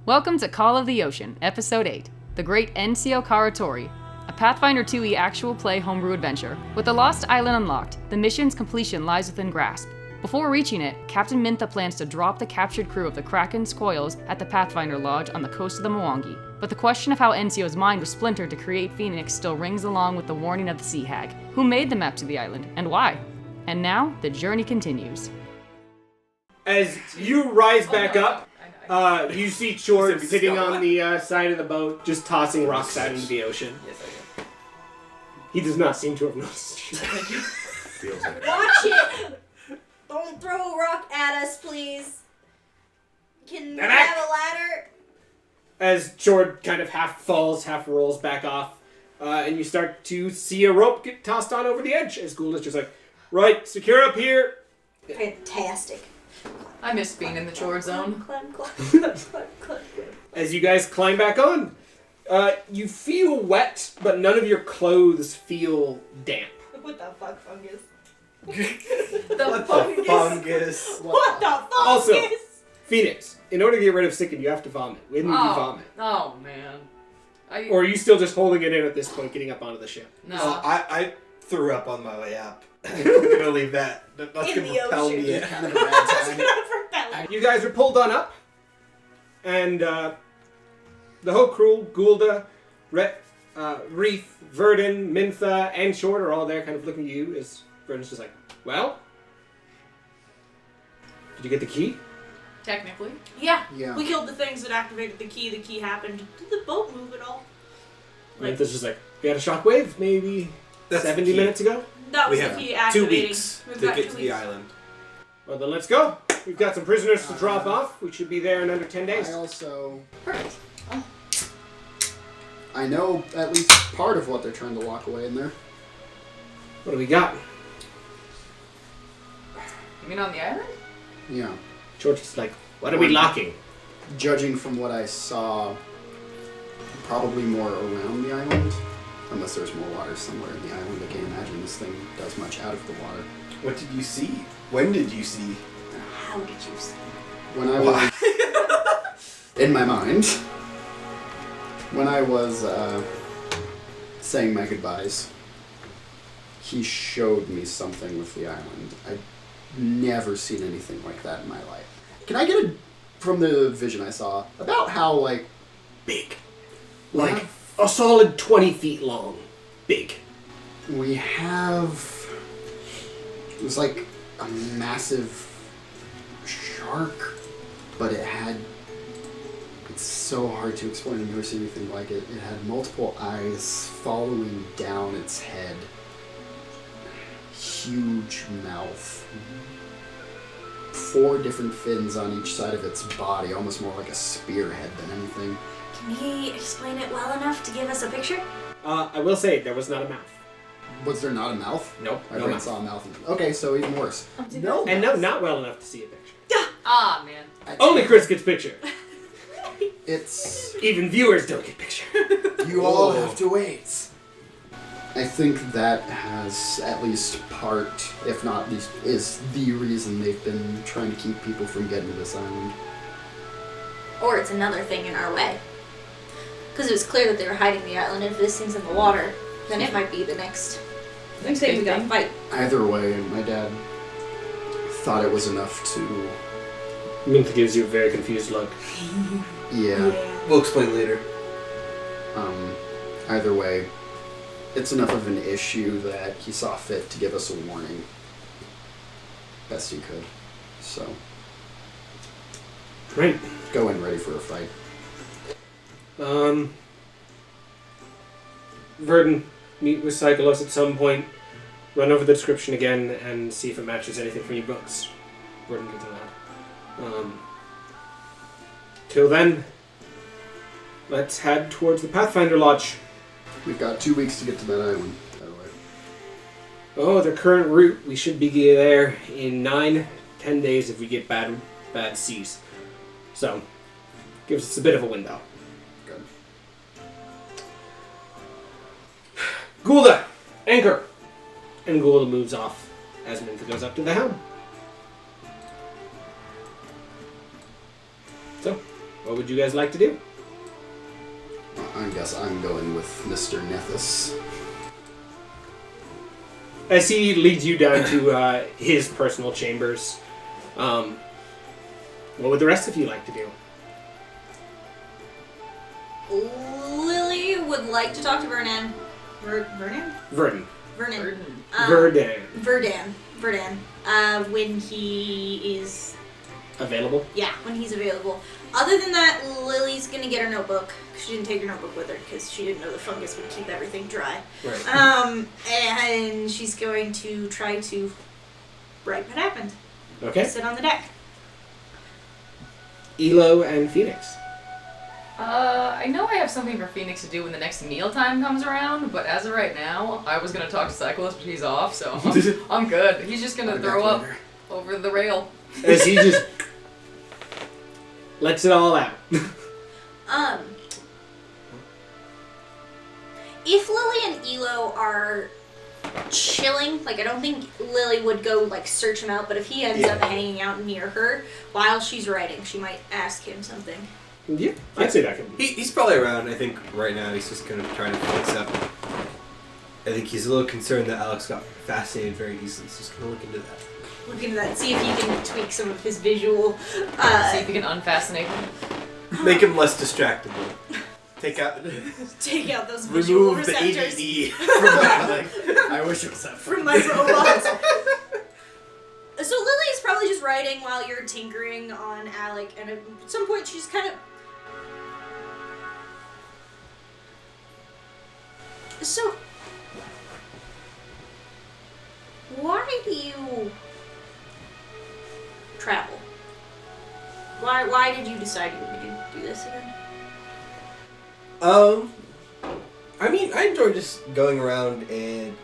Welcome to Call of the Ocean, Episode 8, The Great Ensio Carratori, a Pathfinder 2e actual play homebrew adventure. With the Lost Island unlocked, the mission's completion lies within grasp. Before reaching it, Captain Mintha plans to drop the captured crew of the Kraken's Coils at the Pathfinder Lodge on the coast of the Mwangi. But the question of how Ensio's mind was splintered to create Phoenix still rings along with the warning of the Sea Hag. Who made the map to the island, and why? And now, the journey continues. As you rise back up, you see Chord sitting on the side of the boat, just tossing rocks out into the ocean. Yes, I do. He does not seem to have noticed you. Feels like it. Watch it! Don't throw a rock at us, please. Can we have a ladder? As Chord kind of half falls, half rolls back off, and you start to see a rope get tossed on over the edge, as Gould is just like, right, secure up here. Fantastic. I miss being in the chore zone. As you guys climb back on, you feel wet, but none of your clothes feel damp. What the fuck, fungus? What the fungus? What the fungus? Also, Phoenix, in order to get rid of sicken, you have to vomit. When do you vomit? Oh, man. Or are you still just holding it in at this point, getting up onto the ship? No. I threw up on my way up. I'm gonna leave that. That's In gonna the propel ocean. me in. Kind of a bad time. You guys are pulled on up, and the whole crew, Goulda, Reef, Verdun, Mintha, and Short are all there kind of looking at you as Verdun's just like, well, did you get the key? Technically. Yeah. Yeah. We killed the things that activated the key. The key happened. Did the boat move at all? Mintha's just like, we had a shockwave maybe That's 70 the key. minutes ago. That was We the have key 2 activating. weeks We've to got get 2 to the weeks. island. Well, then let's go. We've got some prisoners to drop off. We should be there in under 10 days. I also... Perfect. I know at least part of what they're trying to lock away in there. What do we got? You mean on the island? Yeah. George is like, what are we locking? Judging from what I saw, probably more around the island. Unless there's more water somewhere in the island. I can't imagine this thing does much out of the water. What did you see? When did you see? How did you see? When I was... in my mind, when I was saying my goodbyes, he showed me something with the island. I'd never seen anything like that in my life. Can I get from the vision I saw, about how, like... Big. Like a solid 20 feet long. Big. We have... It was like a massive shark, but it had... It's so hard to explain. I've never seen anything like it. It had multiple eyes following down its head. Huge mouth. 4 different fins on each side of its body, almost more like a spearhead than anything. Can he explain it well enough to give us a picture? I will say, there was not a mouth. Was there not a mouth? Nope, I no already mouth. saw a mouth. Okay, so even worse. No. And no, not well enough to see a picture. Ah, man. Only Chris gets picture. It's... Even viewers don't get picture. You all have to wait. I think that has at least part, if not least, is the reason they've been trying to keep people from getting to this island. Or it's another thing in our way. Because it was clear that they were hiding the island. If this thing's in the water, then it might be the next thing we gotta fight. Either way, my dad thought it was enough to... Mintha gives you a very confused look. Yeah. We'll explain later. Either way, it's enough of an issue that he saw fit to give us a warning. Best he could. So, Right. go in ready for a fight. Verdun, meet with Cyclos at some point. Run over the description again and see if it matches anything from your books. Verdun gets a nod. Till then, let's head towards the Pathfinder Lodge. We've got 2 weeks to get to that island, by the way. Oh, the current route, we should be there in 9-10 days if we get bad seas. So, gives us a bit of a window. Good. Goulda, anchor! And Goulda moves off as Mintha goes up to the helm. So, What would you guys like to do? I guess I'm going with Mr. Nethys. As he leads you down to his personal chambers, what would the rest of you like to do? Lily would like to talk to Vernon. Vernon. When he is Available? Yeah, when he's available. Other than that, Lily's gonna get her notebook. She didn't take her notebook with her because she didn't know the fungus would keep everything dry. Right. And she's going to try to write what happened. Okay. Sit on the deck. Elo and Phoenix. I know I have something for Phoenix to do when the next meal time comes around, but as of right now, I was gonna talk to Cyclops, but he's off, so I'm good. He's just gonna throw up over the rail. As he just lets it all out. If Lily and Elo are chilling, like I don't think Lily would go like search him out, but if he ends up hanging out near her while she's writing, she might ask him something. Yeah, I'd say that could be. He's probably around. I think right now he's just kind of trying to fix up. I think he's a little concerned that Alex got fascinated very easily, so he's going to look into that. Look into that, see if he can tweak some of his visual. See if you can unfascinate him. Make him less distractible. Take out those visual remove the receptors ADD from that. I wish it was that from my robots. So Lily's probably just writing while you're tinkering on Alec, and at some point she's kind of. So, why do you travel? Why did you decide you were going to do this again? I mean, I enjoy just going around and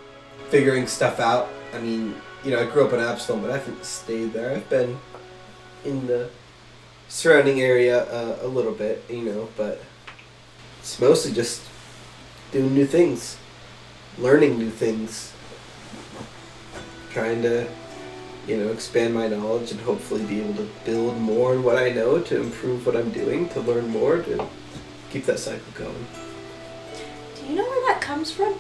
figuring stuff out. I mean, you know, I grew up in Absalom, but I haven't stayed there. I've been in the surrounding area a little bit, you know, but it's mostly just doing new things, learning new things, trying to, you know, expand my knowledge and hopefully be able to build more on what I know to improve what I'm doing, to learn more, to keep that cycle going. Do you know where that comes from?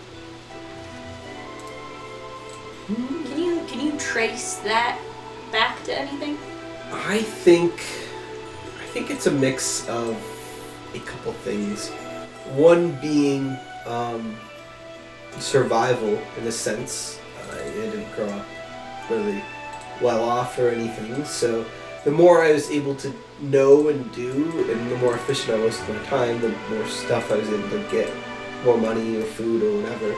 Can you trace that back to anything? I think it's a mix of a couple things. One being survival in a sense. I didn't grow up really well off or anything, so the more I was able to know and do, and the more efficient I was with my time, the more stuff I was able to get, more money or food or whatever.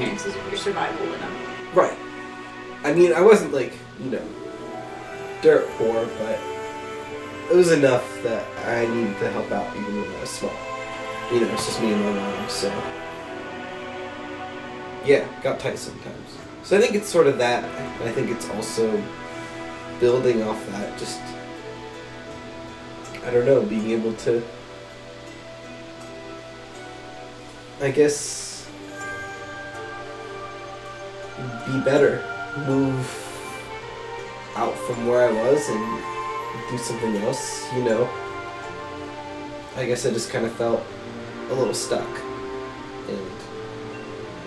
Chances of your survival went up. Right. I mean, I wasn't like, you know, dirt poor, but it was enough that I needed to help out even when I was small. You know, it's just me and my mom, so yeah, got tight sometimes. So I think it's sort of that. I think it's also building off that, just, I don't know, being able to, I guess, be better, move out from where I was and do something else, you know. I guess I just kind of felt a little stuck and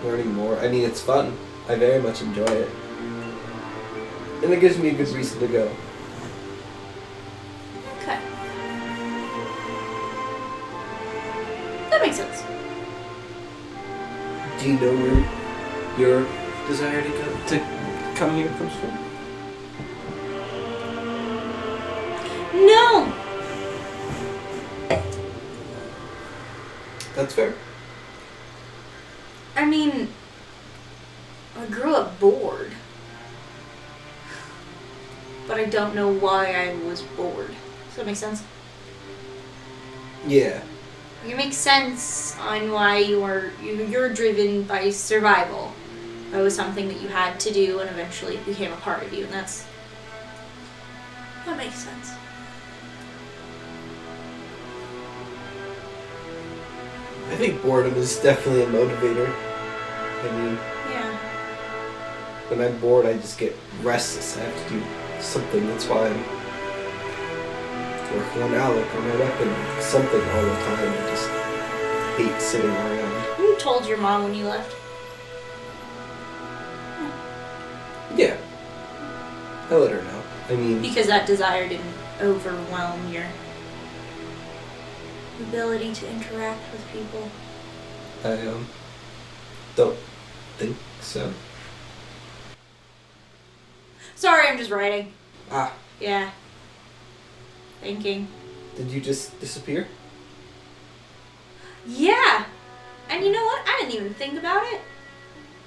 learning more. I mean, it's fun. I very much enjoy it. And it gives me a good reason to go. Okay. That makes sense. Do you know where your desire to come here comes from? No! That's fair. I mean, I grew up bored. But I don't know why I was bored. Does that make sense? Yeah. It makes sense on why you're driven by survival. It was something that you had to do and eventually it became a part of you, and that makes sense. I think boredom is definitely a motivator. I mean, Yeah. when I'm bored, I just get restless. I have to do something. That's why I'm working on Alec or my weapon, something all the time. I just hate sitting around. You told your mom when you left. Yeah. I let her know. I mean... Because that desire didn't overwhelm your ability to interact with people. I, don't think so. Sorry, I'm just writing. Ah, Yeah. Thinking. did you just disappear? Yeah! And you know what? I didn't even think about it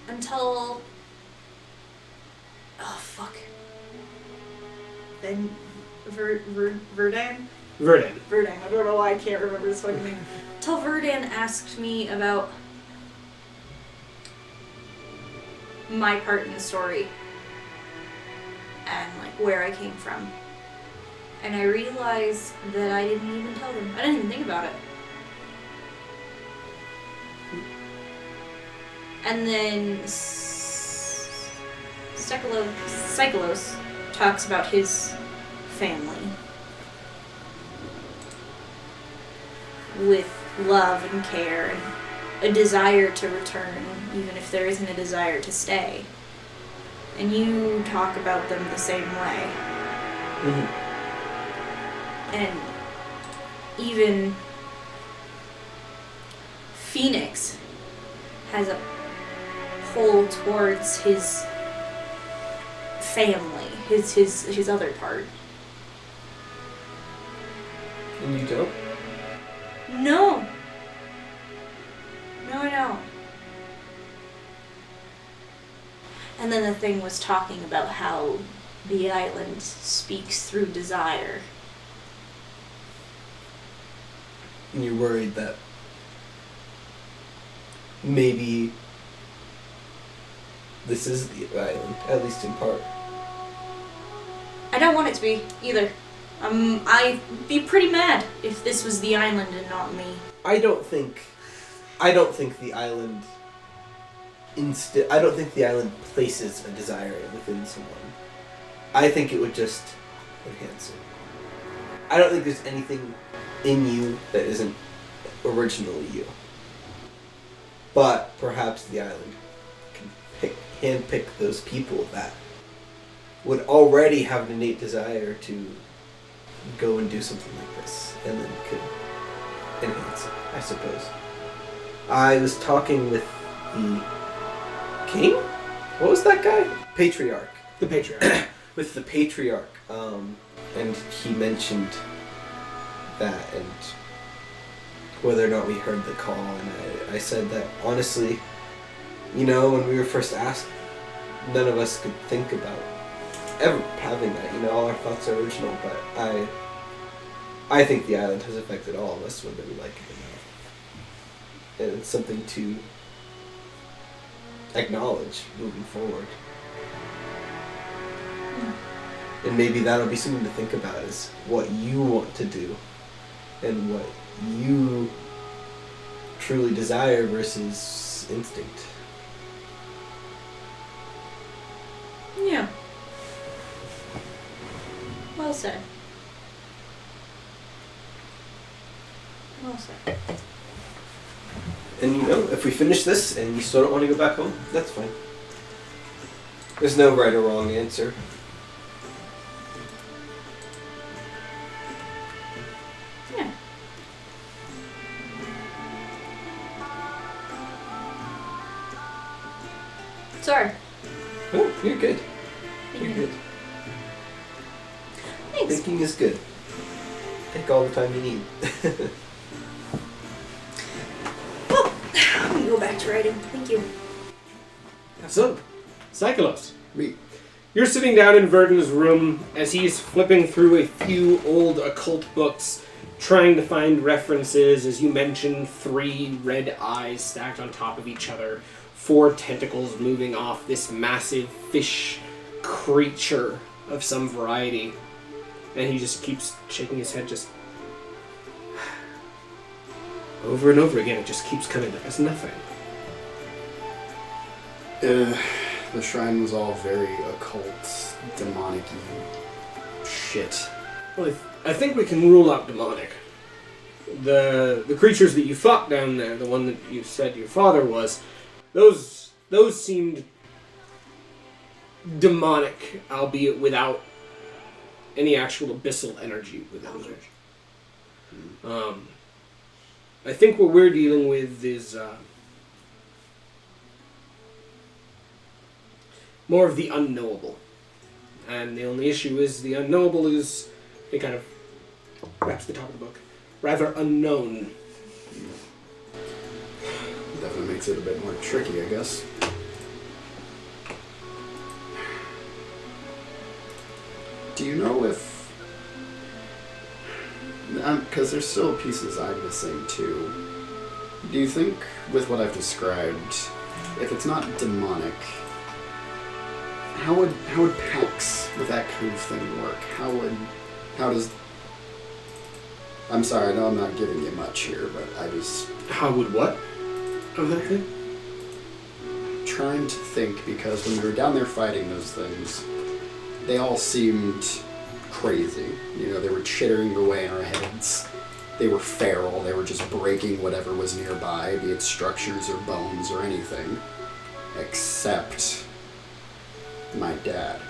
until... Oh, fuck. Then... Verdun? Verdun. Verdun. I don't know why I can't remember his fucking name. Till Verdun asked me about my part in the story and like where I came from. And I realized that I didn't even tell them. I didn't even think about it. And then Psycholos talks about his family with love and care and a desire to return, even if there isn't a desire to stay. And you talk about them the same way. Mm-hmm. And even Phoenix has a pull towards his family, his other part. And you don't? No. No, I don't. And then the thing was talking about how the island speaks through desire. And you're worried that maybe this is the island, at least in part. I don't want it to be, either. I'd be pretty mad if this was the island and not me. I don't think the island I don't think the island places a desire within someone. I think it would just enhance it. I don't think there's anything in you that isn't originally you. But perhaps the island can handpick those people that would already have an innate desire to go and do something like this, and then could enhance it, I suppose. I was talking with the king? What was that guy? Patriarch. The Patriarch. With the Patriarch, and he mentioned that and whether or not we heard the call, and I said that honestly, when we were first asked, none of us could think about ever having that. All our thoughts are original, but I think the island has affected all of us, whether we like it or not. And it's something to acknowledge moving forward. And maybe that'll be something to think about, is what you want to do and what you truly desire versus instinct. Yeah. Well said. Well said. And if we finish this and you still don't want to go back home, that's fine. There's no right or wrong answer. Yeah. Sorry. Oh, you're good. You're good. Thanks. Thinking is good. Take all the time you need. Well, I'm gonna go back to writing. Thank you. So, Psycholos, Me. you're sitting down in Verdun's room as he's flipping through a few old occult books, trying to find references. As you mentioned, 3 red eyes stacked on top of each other, 4 tentacles moving off this massive fish creature of some variety. And he just keeps shaking his head, just over and over again. It just keeps coming up as nothing. The shrine was all very occult, demonic-y shit. Well, I think we can rule out demonic. The creatures that you fought down there, the one that you said your father was, those seemed demonic, albeit without any actual abyssal energy within them. I think what we're dealing with is more of the unknowable. And the only issue is the unknowable is, it kind of wraps the top of the book, rather unknown. Definitely makes it a bit more tricky, I guess. Do you know if... Because there's still pieces I'm missing, too. Do you think, with what I've described, if it's not demonic, how would pacts with that kind of thing work? How does... I'm sorry, I know I'm not giving you much here, but I just... How would what? Of that thing? Trying to think, because when we were down there fighting those things, they all seemed crazy. You know, they were chittering away in our heads. They were feral. They were just breaking whatever was nearby, be it structures or bones or anything, except my dad.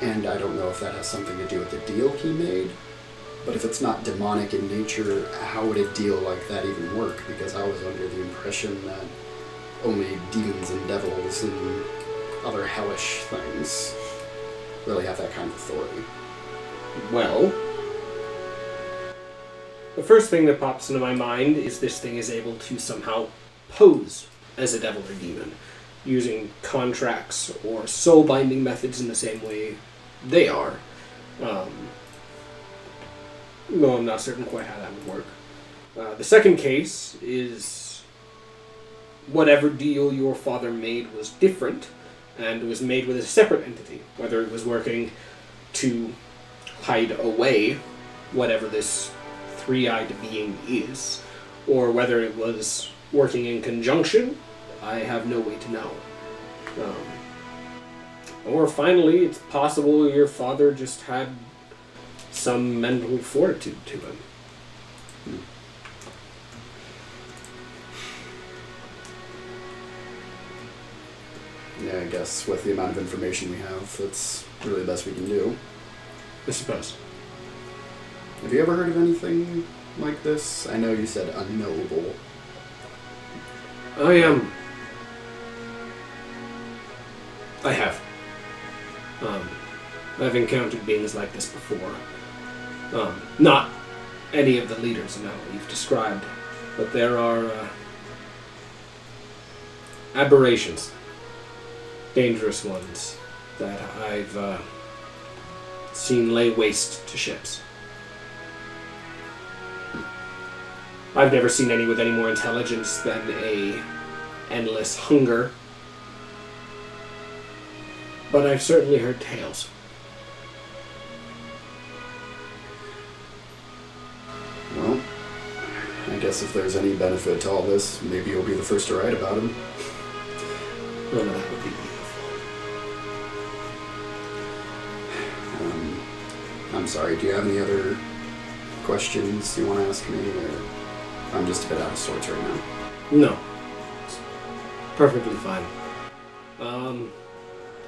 And I don't know if that has something to do with the deal he made, but if it's not demonic in nature, how would a deal like that even work? Because I was under the impression that only demons and devils and other hellish things really have that kind of authority. Well, the first thing that pops into my mind is this thing is able to somehow pose as a devil or demon, using contracts or soul-binding methods in the same way they are. No, I'm not certain quite how that would work. The second case is whatever deal your father made was different and was made with a separate entity, whether it was working to hide away whatever this three-eyed being is, or whether it was working in conjunction, I have no way to know. Or finally, it's possible your father just had some mental fortitude to him. Yeah, I guess with the amount of information we have, that's really the best we can do. I suppose. Have you ever heard of anything like this? I know you said unknowable. I have. I've encountered beings like this before. Not any of the leaders, no, you've described, but there are aberrations, dangerous ones, that I've seen lay waste to ships. I've never seen any with any more intelligence than a endless hunger, but I've certainly heard tales. Well, I guess if there's any benefit to all this, maybe you'll be the first to write about him. Well, that would be beautiful. I'm sorry, do you have any other questions you want to ask me? Or I'm just a bit out of sorts right now. No. It's perfectly fine.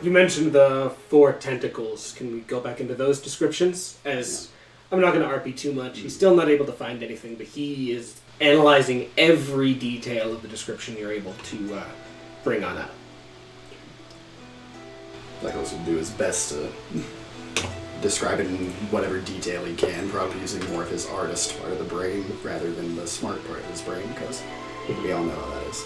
You mentioned the 4 tentacles. Can we go back into those descriptions? As I'm not going to RP too much. He's still not able to find anything, but he is analyzing every detail of the description you're able to bring on out. Cycles will do his best to describe it in whatever detail he can, probably using more of his artist part of the brain rather than the smart part of his brain, because we all know how that is.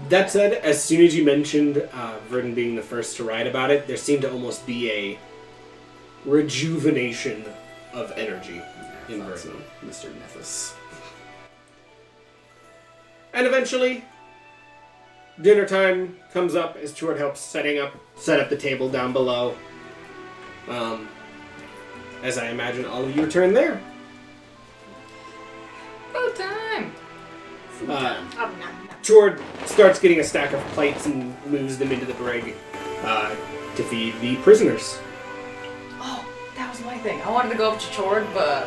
That said, as soon as you mentioned Verdun being the first to write about it, there seemed to almost be a rejuvenation of energy in Verdun. Mr. Nethys. And eventually, dinner time comes up as Chord helps set up the table down below. As I imagine all of you return there. Food time! Chord starts getting a stack of plates and moves them into the brig to feed the prisoners. think? I wanted to go up to Chord, but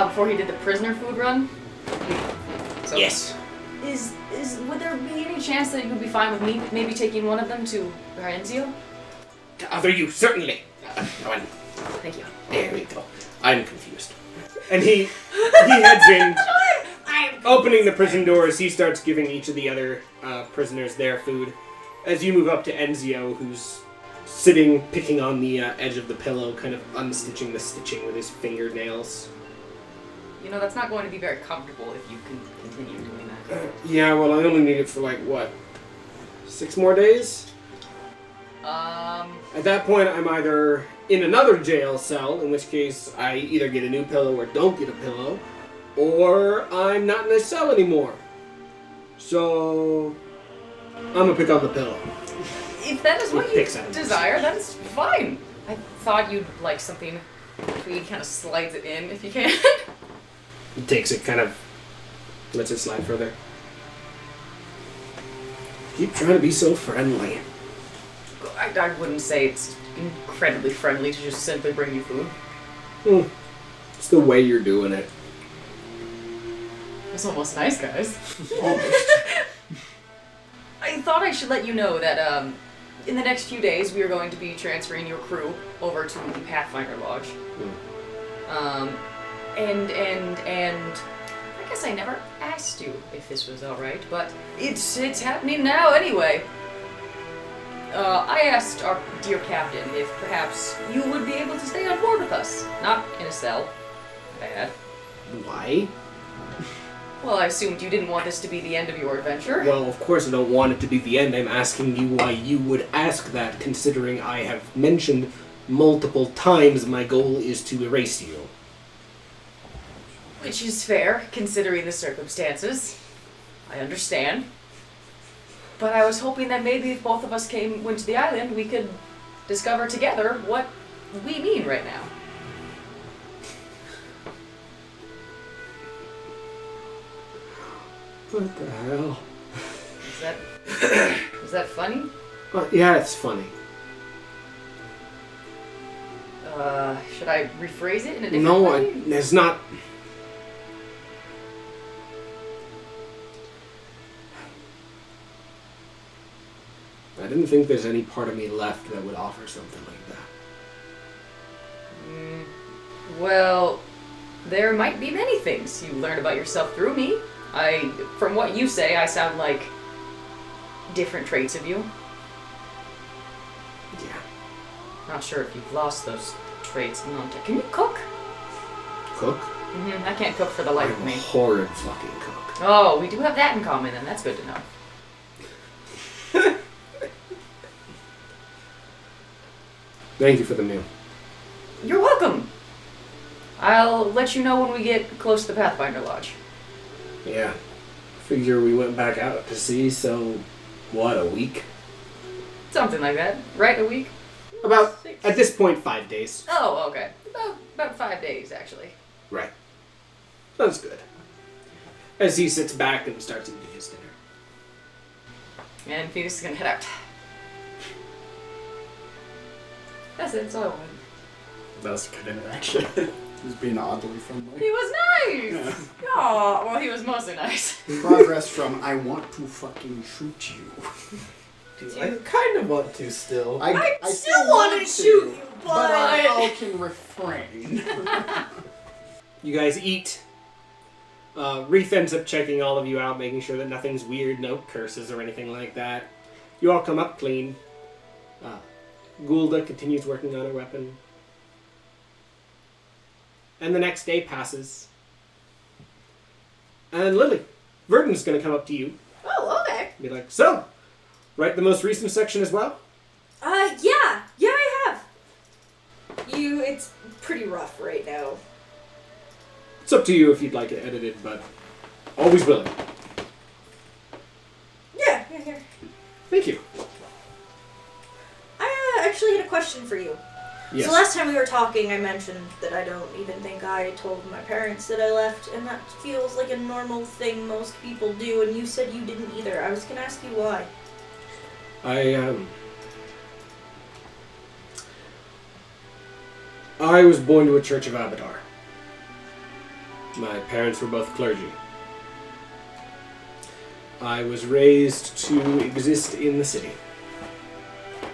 before he did the prisoner food run. So Yes. Would there be any chance that you would be fine with me maybe taking one of them to Ensio? Other you, certainly. Come on. Thank you. There we go. I'm confused. And he heads in, opening the prison doors. He starts giving each of the other prisoners their food. As you move up to Enzio, who's sitting, picking on the edge of the pillow, kind of unstitching the stitching with his fingernails. You know, that's not going to be very comfortable if you can continue doing that. Yeah, well, I only need it for, 6 more days? At that point, I'm either in another jail cell, in which case I either get a new pillow or don't get a pillow, or I'm not in a cell anymore. So, I'm gonna pick up the pillow. If that is what you Picks out. desire, that is fine. I thought you'd like something He kind of slides it in if you can. He takes it, kind of lets it slide further. Keep trying to be so friendly. I wouldn't say it's incredibly friendly to just simply bring you food. It's the way you're doing it. It's almost nice, guys. I thought I should let you know that in the next few days we are going to be transferring your crew over to the Pathfinder Lodge. And I guess I never asked you if this was alright, but it's happening now anyway. I asked our dear captain if perhaps you would be able to stay on board with us. Not in a cell. Bad. Why? Well, I assumed you didn't want this to be the end of your adventure. Well, of course I don't want it to be the end. I'm asking you why you would ask that, considering I have mentioned multiple times my goal is to erase you. Which is fair, considering the circumstances. I understand. But I was hoping that maybe if both of us went to the island, we could discover together what we mean right now. What the hell? Is that funny? Yeah, it's funny. Should I rephrase it in a different way? No, it's not. I didn't think there's any part of me left that would offer something like that. Well, there might be many things you learn about yourself through me. From what you say, I sound like different traits of you. Yeah. Not sure if you've lost those traits. Can you cook? Cook? I can't cook for the life of I'm me. a horrid fucking cook. Oh, we do have that in common, then. That's good to know. Thank you for the meal. You're welcome. I'll let you know when we get close to the Pathfinder Lodge. Yeah. Figure we went back out to sea, so what, a week? Something like that. Right, a week? About, at this point, 5 days. Oh, okay. About 5 days, actually. Right. That's good. As he sits back and starts eating his dinner. And Phoenix is gonna head out. That's it, that's all I wanted. That was a good interaction. He's being oddly friendly. He was nice! Aw, well, he was mostly nice. Progress from I want to fucking shoot you. I kind of want to still. I still want to shoot you, but I can refrain. You guys eat. Reef ends up checking all of you out, making sure that nothing's weird, no curses or anything like that. You all come up clean. Gulda continues working on her weapon. And the next day passes. And Lily, Verdon's going to come up to you. Oh, okay. Be like, so, write the most recent section as well? Yeah, I have. It's pretty rough right now. It's up to you if you'd like it edited, but always willing. Yeah. Thank you. I actually had a question for you. Yes. So last time we were talking, I mentioned that I don't even think I told my parents that I left, and that feels like a normal thing most people do, and you said you didn't either. I was going to ask you why. I was born to a Church of Abadar. My parents were both clergy. I was raised to exist in the city.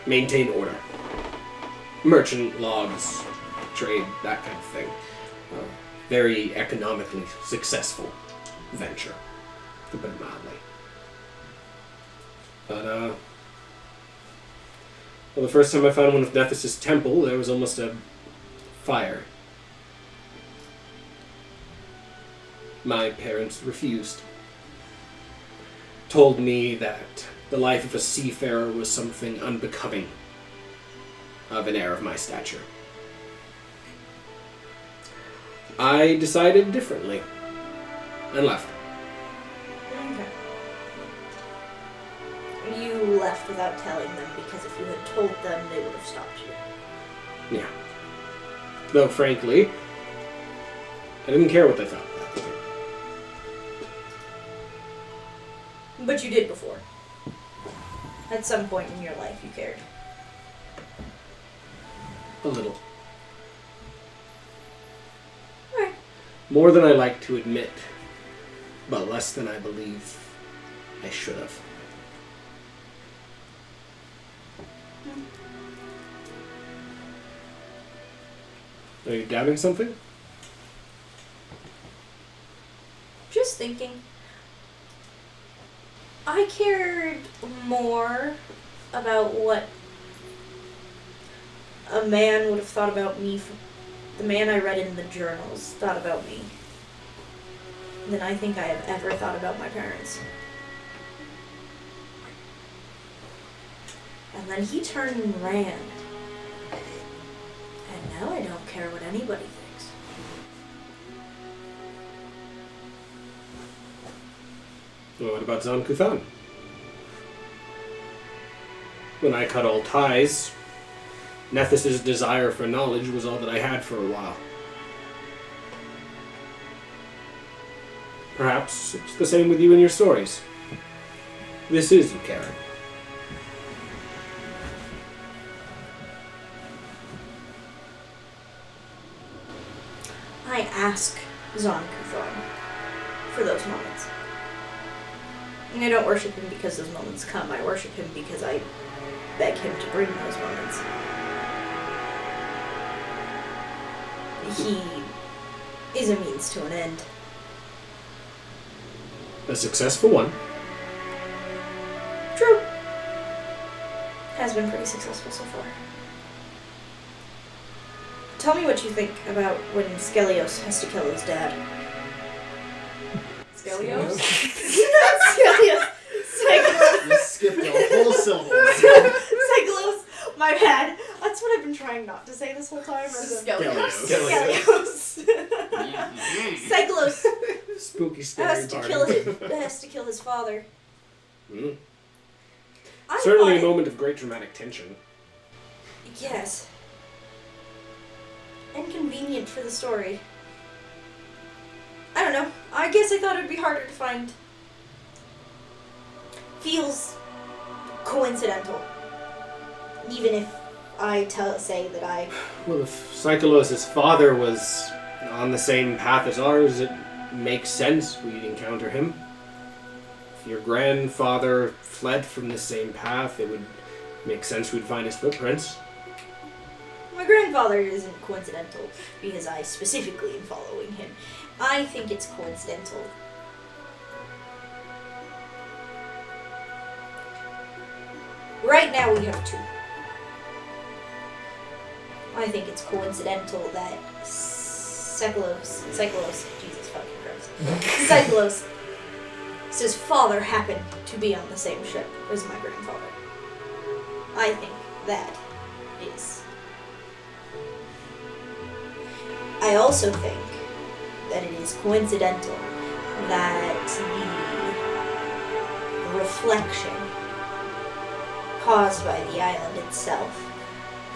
Maintain order. Merchant, logs, trade, that kind of thing. Very economically successful venture, to put it mildly. But, well, the first time I found one of Nephthys' temple, there was almost a fire. My parents refused. Told me that the life of a seafarer was something unbecoming of an heir of my stature. I decided differently and left. Okay. You left without telling them because if you had told them, they would have stopped you. Yeah. Though, frankly, I didn't care what they thought at that point. But you did before. At some point in your life, you cared. A little. Alright. More than I like to admit, but less than I believe I should have. Are you doubting something? Just thinking. I cared more about what a man would have thought about me, the man I read in the journals thought about me, than I think I have ever thought about my parents. And then he turned and ran. And now I don't care what anybody thinks. Well, what about Zan Kuthan? When I cut all ties, Nephthys' desire for knowledge was all that I had for a while. Perhaps it's the same with you and your stories. This is you, Karen. I ask Zan Kuthan for those moments. And I don't worship him because those moments come. I worship him because I beg him to bring those moments. He is a means to an end. A successful one. True. Has been pretty successful so far. Tell me what you think about when Skelios has to kill his dad. Skelios? Not Skelios. Psychlos. You skipped a whole syllable. Psychlos. My bad. That's what I've been trying not to say this whole time. Skelios. Skelios. Psychlos Spooky, scary has to party. kill his father. Mm. I Certainly a thought- moment of great dramatic tension. Yes. Inconvenient for the story. I don't know. I guess I thought it would be harder to find. Feels coincidental. Even if I say that I... Well, if Psycholos' father was on the same path as ours, it makes sense we'd encounter him. If your grandfather fled from the same path, it would make sense we'd find his footprints. My grandfather isn't coincidental because I specifically am following him. I think it's coincidental. Right now we have two. I think it's coincidental that Psychlos, Jesus fucking Christ, Psychlos' father happened to be on the same ship as my grandfather. I think that is. I also think that it is coincidental that the reflection caused by the island itself,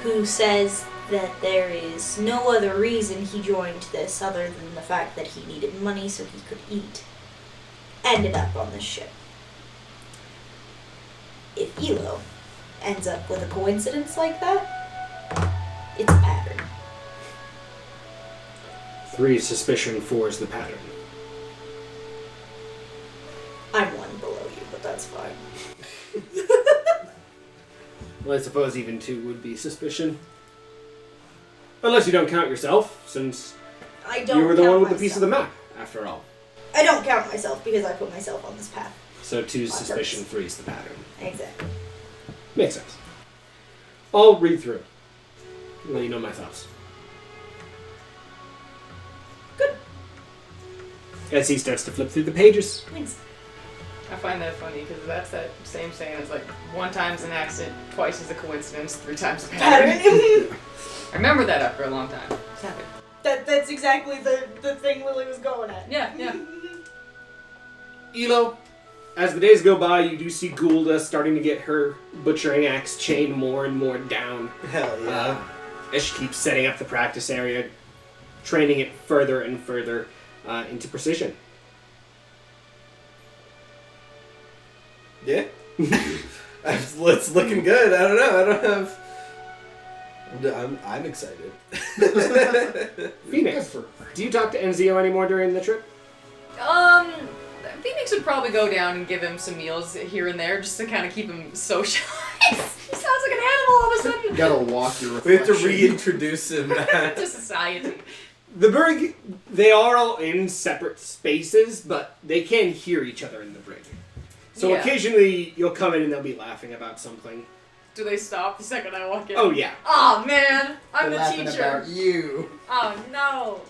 who says that there is no other reason he joined this other than the fact that he needed money so he could eat, ended up on this ship. If Elo ends up with a coincidence like that, it's a pattern. 3 is suspicion, 4 is the pattern. I'm 1 below you, but that's fine. Well, I suppose even 2 would be suspicion. Unless you don't count yourself, since I don't you were the count one with the myself. piece of the map, after all. I don't count myself because I put myself on this path. So 2 is On suspicion, purpose. 3 is the pattern. Exactly. Makes sense. I'll read through. Let you know my thoughts. Good. As he starts to flip through the pages. Thanks. I find that funny because that's that same saying as like 1 time's an accident, twice is a coincidence, 3 times a pattern. Pattern. I remember that after a long time. It's happened. That's exactly the thing Lily was going at. Yeah, yeah. Elo, as the days go by, you do see Goulda starting to get her butchering axe chain more and more down. Hell yeah. As she keeps setting up the practice area, training it further and further into precision. Yeah. It's looking good. I don't know. I don't have. I'm excited. Phoenix, do you talk to Enzio anymore during the trip? Phoenix would probably go down and give him some meals here and there just to kind of keep him socialized. He sounds like an animal all of a sudden. Gotta walk your We have to reflection. reintroduce him back. To society. The brig, they are all in separate spaces, but they can hear each other in the brig. So Yeah. occasionally you'll come in and they'll be laughing about something. Do they stop the second I walk in? Oh yeah. Oh man, I'm They're the laughing teacher. about you. Oh no.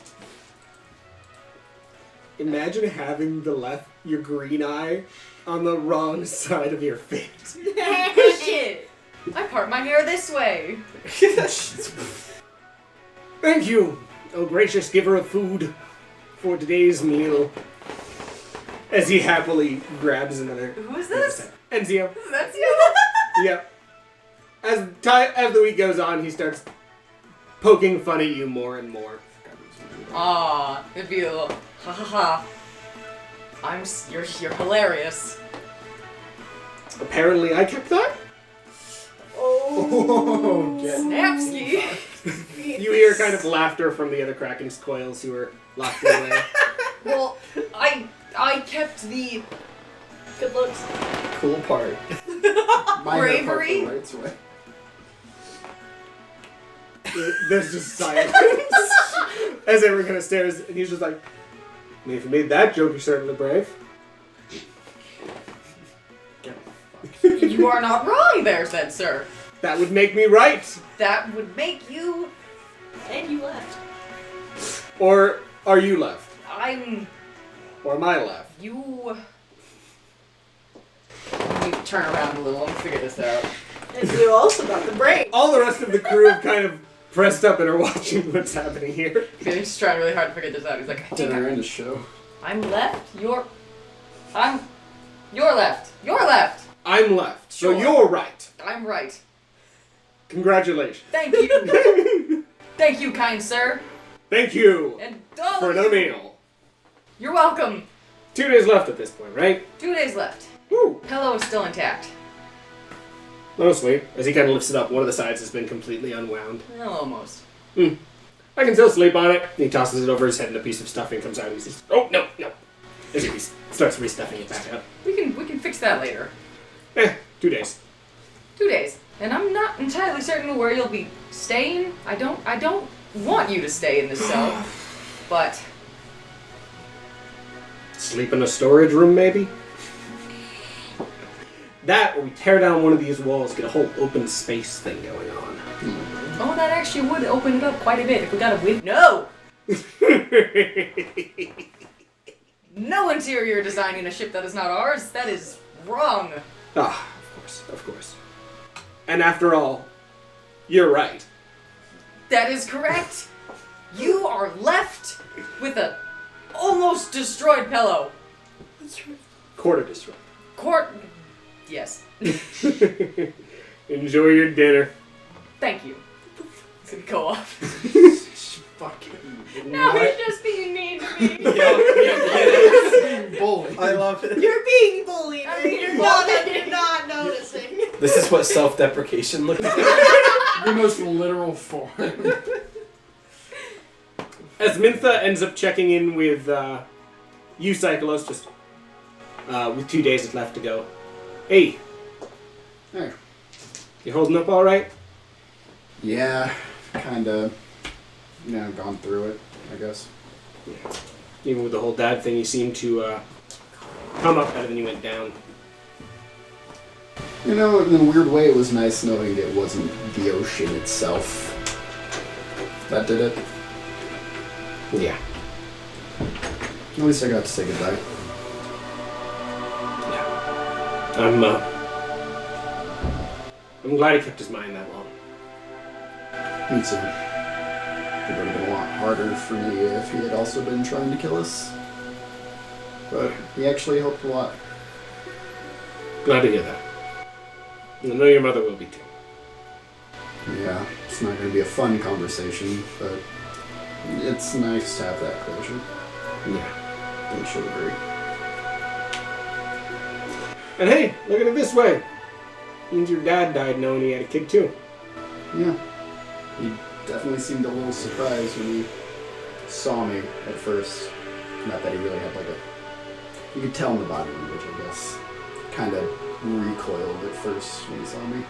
Imagine having your green eye on the wrong side of your face. Shit. I part my hair this way. Thank you, oh gracious giver of food, for today's meal. As he happily grabs another. Who is this? Enzio. That's you? Yep. As the week goes on, he starts poking fun at you more and more. Aw, it'd be a little ha ha ha. You're hilarious. Apparently, I kept that. Oh, Snapsky. You hear kind of laughter from the other Kraken's Coils who are locked away. Well, I kept the Good looks. cool part. bravery. Right way. There's just silence as everyone kind of stares, and he's just like, I mean, if you made that joke, you're certainly brave. You are not wrong there, said sir. That would make me right. That would make you. And you left. Or are you left? Or am I left? You. Let me turn around a little and figure this out. And you also got the brain. All the rest of the crew have kind of pressed up and are watching what's happening here. He's trying really hard to figure this out. He's like, I think Dinner and a show. I'm left. You're left. You're left. I'm left, so Sure. you're right. I'm right. Congratulations. Thank you. Thank you, kind sir. Thank you And all for of another you. meal. You're welcome. 2 days left at this point, right? 2 days left. Woo! Pillow is still intact. Mostly. As he kind of lifts it up, one of the sides has been completely unwound. Well, almost. I can still sleep on it. He tosses it over his head and a piece of stuffing comes out. He says, oh, no. As he starts restuffing it back up. We can fix that later. 2 days. 2 days. And I'm not entirely certain where you'll be staying. I don't want you to stay in this cell. But Sleep in a storage room, maybe? That, or we tear down one of these walls, get a whole open space thing going on. oh, that actually would open it up quite a bit if we got a win. No! No interior designing a ship that is not ours. That is wrong. Ah, of course. And after all, you're right. That is correct. You are left with a almost destroyed pillow. Quarter destroyed. Yes. Enjoy your dinner. Thank you. It's gonna go off. Fucking. No, he's just being mean to me. Bully. I love it. You're being bullied. I'm and being you're not noticing. This is what self-deprecation looks like. The most literal form. As Mintha ends up checking in with you, Cyclos, just with 2 days left to go. Hey, Hey. you holding up all right? Yeah, kinda. Gone through it, I guess. Even with the whole dad thing, you seem to come up better than you went down. In a weird way, it was nice knowing it wasn't the ocean itself that did it. Yeah. At least I got to say goodbye. I'm glad he kept his mind that long. Me too. It would have been a lot harder for me if he had also been trying to kill us. But he actually helped a lot. Glad to hear that. I know your mother will be too. Yeah, it's not going to be a fun conversation, but it's nice to have that closure. Yeah. I think she'll agree. And hey, look at it this way. Means your dad died knowing he had a kid too. Yeah. He definitely seemed a little surprised when he saw me at first. Not that he really had you could tell in the body language, I guess. Kind of recoiled at first when he saw me.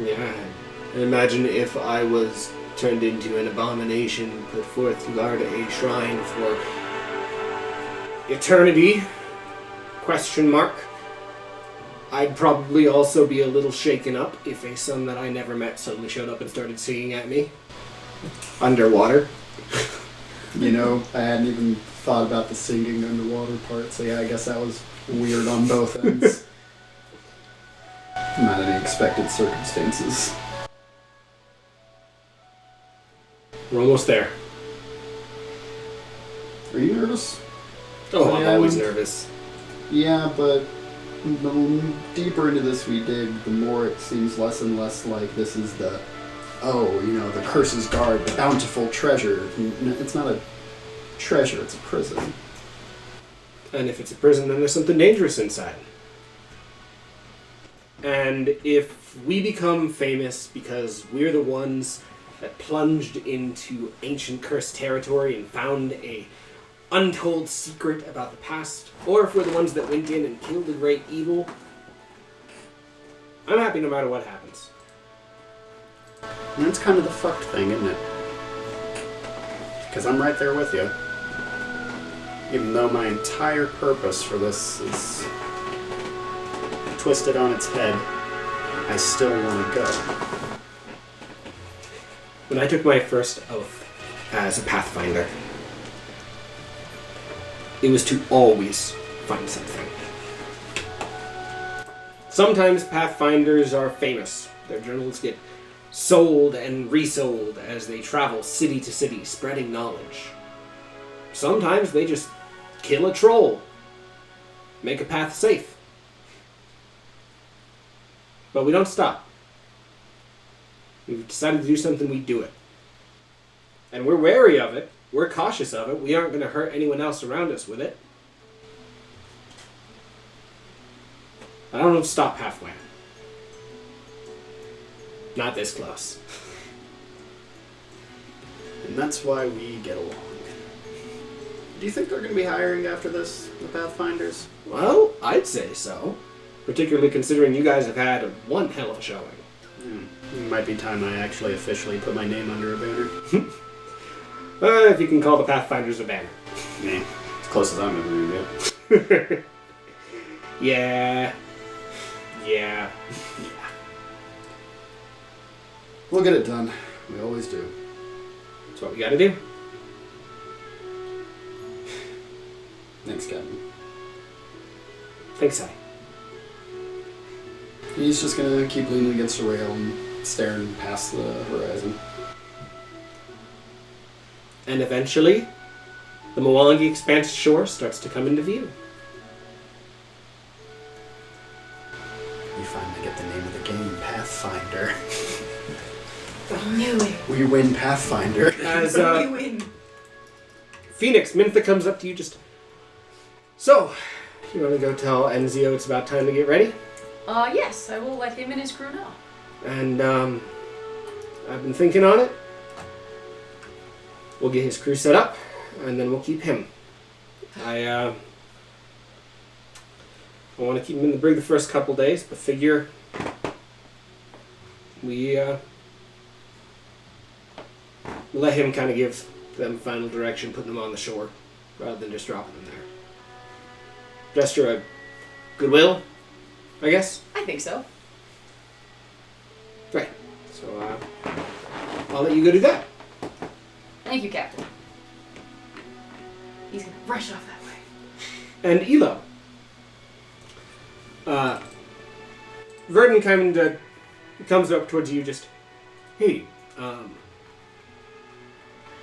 Yeah. And imagine if I was turned into an abomination, put forth to guard a shrine for eternity? ? I'd probably also be a little shaken up if a son that I never met suddenly showed up and started singing at me. Underwater. I hadn't even thought about the singing underwater part, so yeah, I guess that was weird on both ends. Not any expected circumstances. We're almost there. Are you nervous? Oh, For I'm the always island? nervous. Yeah, but the deeper into this we dig, the more it seems less and less like this is the curse's guard, the bountiful treasure. It's not a treasure, it's a prison. And if it's a prison, then there's something dangerous inside. And if we become famous because we're the ones that plunged into ancient cursed territory and found a untold secret about the past, or if we're the ones that went in and killed the great evil, I'm happy no matter what happens. And that's kind of the fucked thing, isn't it? Because I'm right there with you. Even though my entire purpose for this is twisted on its head, I still want to go. When I took my first oath as a Pathfinder, it was to always find something. Sometimes Pathfinders are famous. Their journals get sold and resold as they travel city to city, spreading knowledge. Sometimes they just kill a troll, make a path safe. But we don't stop. We've decided to do something, we do it. And we're wary of it. We're cautious of it. We aren't going to hurt anyone else around us with it. I don't stop halfway. Not this close. And that's why we get along. Do you think they're going to be hiring after this, the Pathfinders? Well, I'd say so. Particularly considering you guys have had one hell of a showing. It might be time I actually officially put my name under a banner. If you can call the Pathfinders a banner. Man, as close as I'm ever going to get. Yeah. We'll get it done. We always do. That's what we gotta do. Thanks, Captain. Thanks, Si. He's just gonna keep leaning against the rail and staring past the horizon. And eventually, the Mwangi Expanse shore starts to come into view. You finally get the name of the game, Pathfinder. I knew it. We win Pathfinder. As We win. Phoenix, Mintha comes up to you just... So, you want to go tell Enzio it's about time to get ready? Yes, I will let him and his crew know. And, I've been thinking on it. we'll get his crew set up, and then we'll keep him. I want to keep him in the brig the first couple days, but figure we let him kind of give them final direction, putting them on the shore, rather than just dropping them there. Gesture of goodwill, I guess? I think so. Right. So, I'll let you go do that. Thank you, Captain. He's gonna rush off that way. And Elo. Verdon kind of comes up towards you just, hey,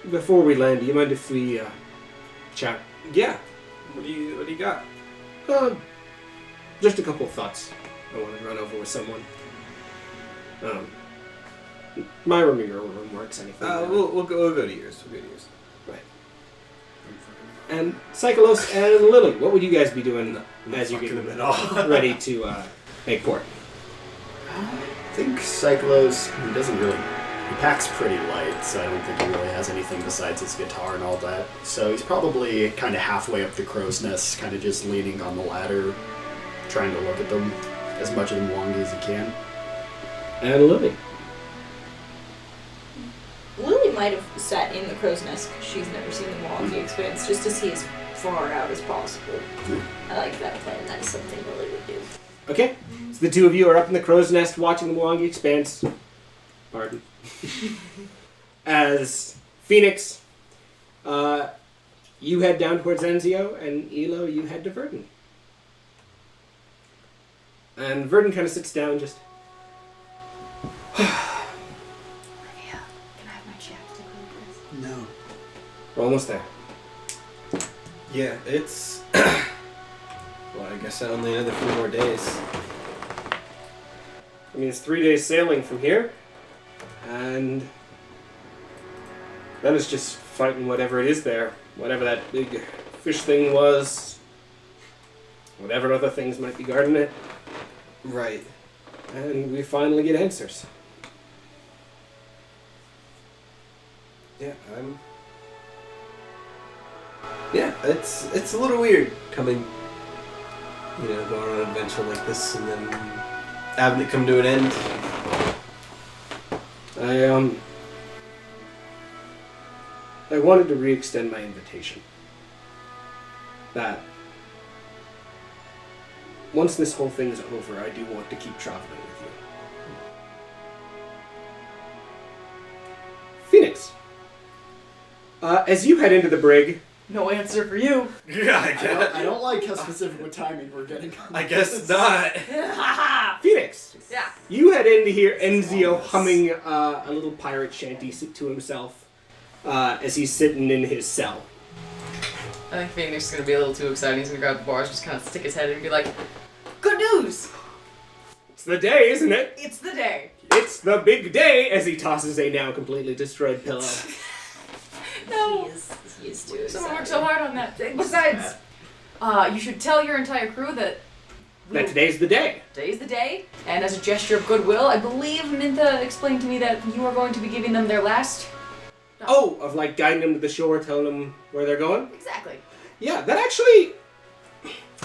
before we land, do you mind if we, chat? Yeah. What do you got? Just a couple of thoughts I want to run over with someone. My room or your room works, anything. We'll go to yours. We'll go to yours. Right. And Psycholos and Lily, what would you guys be doing as you get at all. ready to make port? I think Cyclos, he packs pretty light, so I don't think he really has anything besides his guitar and all that. So he's probably kind of halfway up the crow's nest, kind of just leaning on the ladder, trying to look at them, as much of the Mwangi as he can. And Lily. Lily might have sat in the crow's nest because she's never seen the Mwangi Expanse, just to see as far out as possible. I like that plan. That's something Lily would do. Okay, so the two of you are up in the crow's nest watching the Mwangi Expanse. Pardon. As Phoenix, you head down towards Enzio, and Elo, you head to Verdon. And Verdon kind of sits down and just... Can I have my chapstick on this? No. We're almost there. Yeah, it's... well, I guess only another few more days. I mean, it's 3 days sailing from here. And then it's just fighting whatever it is there. Whatever that big fish thing was. Whatever other things might be guarding it. Right. And we finally get answers. Yeah, Yeah, it's a little weird coming, going on an adventure like this and then having it come to an end. I wanted to re-extend my invitation. That once this whole thing is over, I do want to keep traveling with you. Phoenix, as you head into the brig... No answer for you. Yeah, I don't like how specific with timing we're getting. I guess not. Phoenix, Yeah. you head in to hear Enzio humming a little pirate shanty to himself as he's sitting in his cell. I think Phoenix is gonna be a little too excited. He's gonna grab the bars, just kind of stick his head in and be like, "Good news! It's the day, isn't it? It's the day." It's the big day, as he tosses a now completely destroyed pillow. No. He is too Someone worked excited. so hard on that. Besides, you should tell your entire crew that Today's the day. today's the day, and as a gesture of goodwill, I believe Mintha explained to me that you are going to be giving them their last... Oh, of like guiding them to the shore, telling them where they're going? Exactly. Yeah, that actually...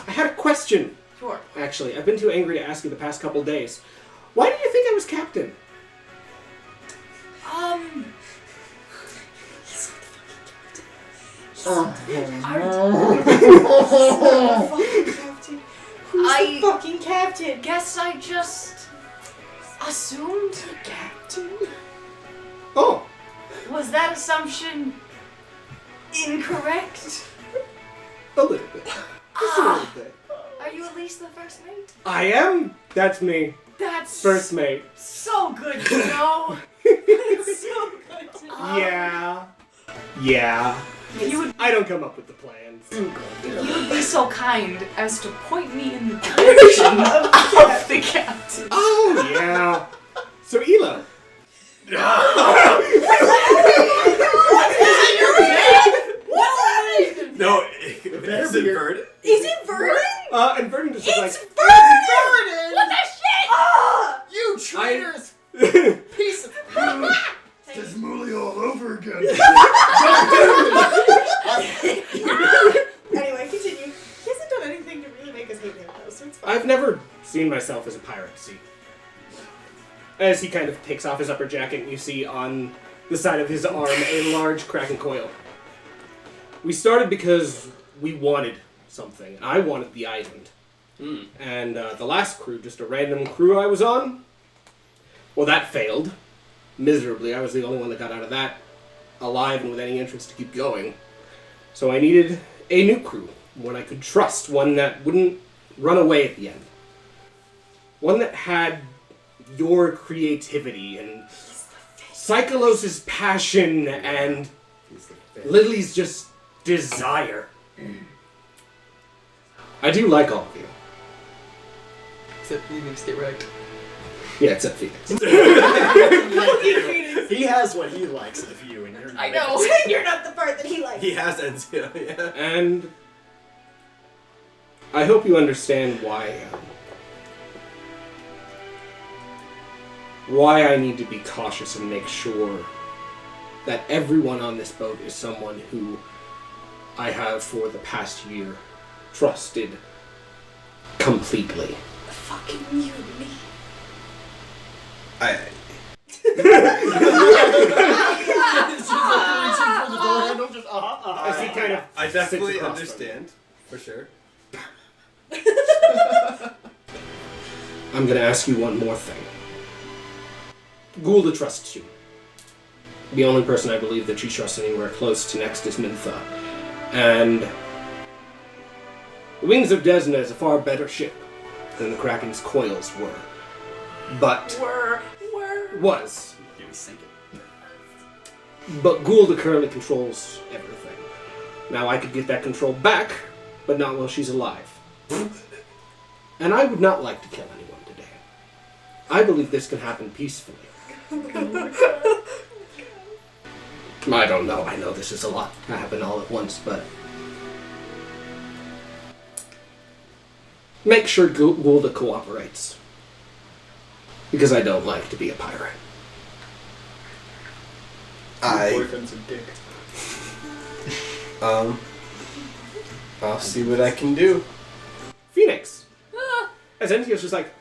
I had a question, Sure. actually. I've been too angry to ask you the past couple days. Why did you think I was captain? I Fucking captain. guess I just assumed. Captain? Oh, Was that assumption incorrect? a little bit. Just a little bit. Are you at least the first mate? I am. That's me. That's First mate. so good to know. It's so good to know. Yeah. If you would, I don't come up with the plans. if you would be so kind as to point me in the direction of the captain. Oh, yeah. So, Elo. No, Better be Bird. Is it Verdon? And Verdon just was like... Verdon! What the shit? You traitorous I... piece of... There's Mooly all over again. I've never seen myself as a pirate, see. As he kind of takes off his upper jacket, and you see on the side of his arm a large Kraken coil. We started because we wanted something. I wanted the island. And the last crew, just a random crew I was on, well, that failed miserably. I was the only one that got out of that alive and with any interest to keep going. So I needed a new crew, one I could trust, one that wouldn't run away at the end. One that had your creativity and Psycholos' passion and Lily's just desire. I do like all of you. Except Phoenix, get right. Yeah, except Phoenix. He has what he likes of you, and you're not. I know. You're not the part that he likes. He has Ensio, yeah. And I hope you understand why I need to be cautious and make sure that everyone on this boat is someone who I have for the past year trusted completely. Fucking you and me. As he kind of I definitely sits across understand, for sure. I'm gonna ask you one more thing. Gulda trusts you. The only person I believe that she trusts anywhere close to next is Mintha. And the Wings of Desna is a far better ship than the Kraken's Coils were. But was. Maybe sink it. But Gulda currently controls everything. Now I could get that control back, but not while she's alive. And I would not like to kill anyone today. I believe this can happen peacefully. I don't know. I know this is a lot to happen all at once, but make sure Gulda cooperates. Because I don't like to be a pirate. Your boyfriend's a dick. I'll see what I can do. Phoenix! As Enzio's just like,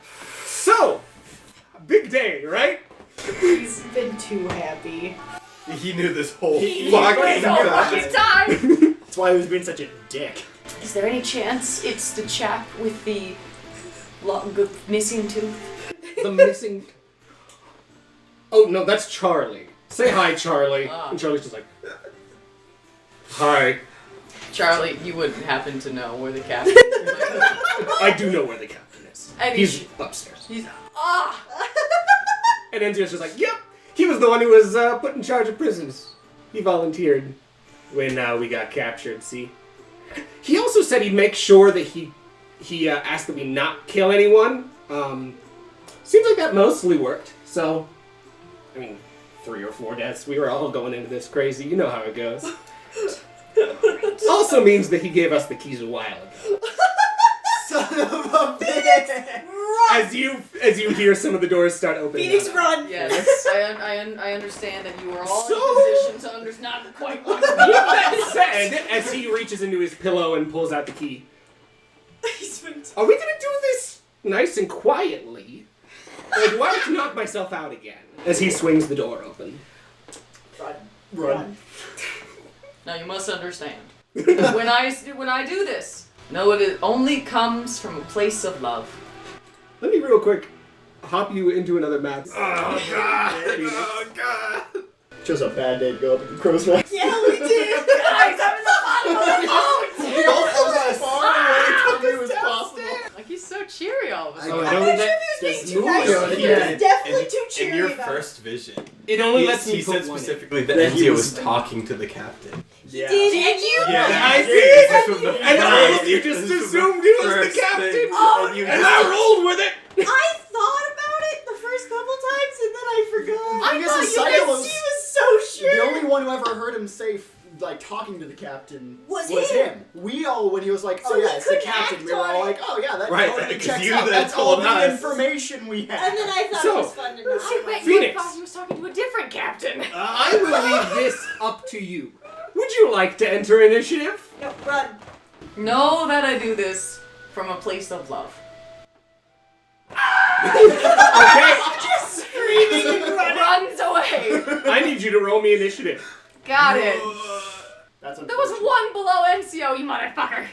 so! Big day, right? He's been too happy. He knew this whole He fucking knows all fucking time! That's why he was being such a dick. Is there any chance it's the chap with the missing tooth? The missing... Oh, no, that's Charlie. Say hi, Charlie. And Charlie's just like, hi. Charlie, you wouldn't happen to know where the captain I do know where the captain is. And He's upstairs. He's And Enzio's just like, yep, he was the one who was put in charge of prisons. He volunteered when we got captured, see? He also said he'd make sure that he asked that we not kill anyone. Seems like that mostly worked. So, I mean, 3 or 4 deaths. We were all going into this crazy. You know how it goes. Also means that he gave us the keys a while ago. Son of a bitch! As you hear some of the doors start opening. Phoenix, up. run! Yes, I understand that you are all So- in position to understand. Not quite. With that said, as he reaches into his pillow and pulls out the key, are we gonna do this nice and quietly? Or do I have to knock myself out again? As he swings the door open. Run. Now you must understand. when I do this, know it only comes from a place of love. Let me real quick hop you into another map. Oh god! Chose a bad day to go up in the crow's nest. Yeah, we did! Guys, I'm in the bottom of the boat! We all felt as far away from me as possible. Like he's so cheery all of a Oh, sudden. it I'm only not sure let- if he was being this too movie nice. only He did- was definitely too cheery In your about first vision, It only he, lets me he put said one in. specifically that That he Enzio was- was talking to the captain. Yeah. Did you? Yeah, I he did! This was the And first- all of you just this was assumed he was the first captain! thing. Oh, And you And just- I rolled with it! I thought about it the first couple times and then I forgot. I guess his She Psycholos- was so sure. The only one who ever heard him say, like, talking to the captain Was him. We all, when he was like, oh So yeah, we it's the couldn't captain, act we were all on like, oh yeah, that Right, totally because checks you out. then That's all told the us. information we have. And then I thought So- it was fun to not. Phoenix. I thought he was talking to a different captain. I will leave this up to you. Would you like to enter initiative? No, run. Know that I do this from a place of love. Okay. Screaming and running. Runs away. I need you to roll me initiative. Got it. That's There was one below Ensio, you motherfucker.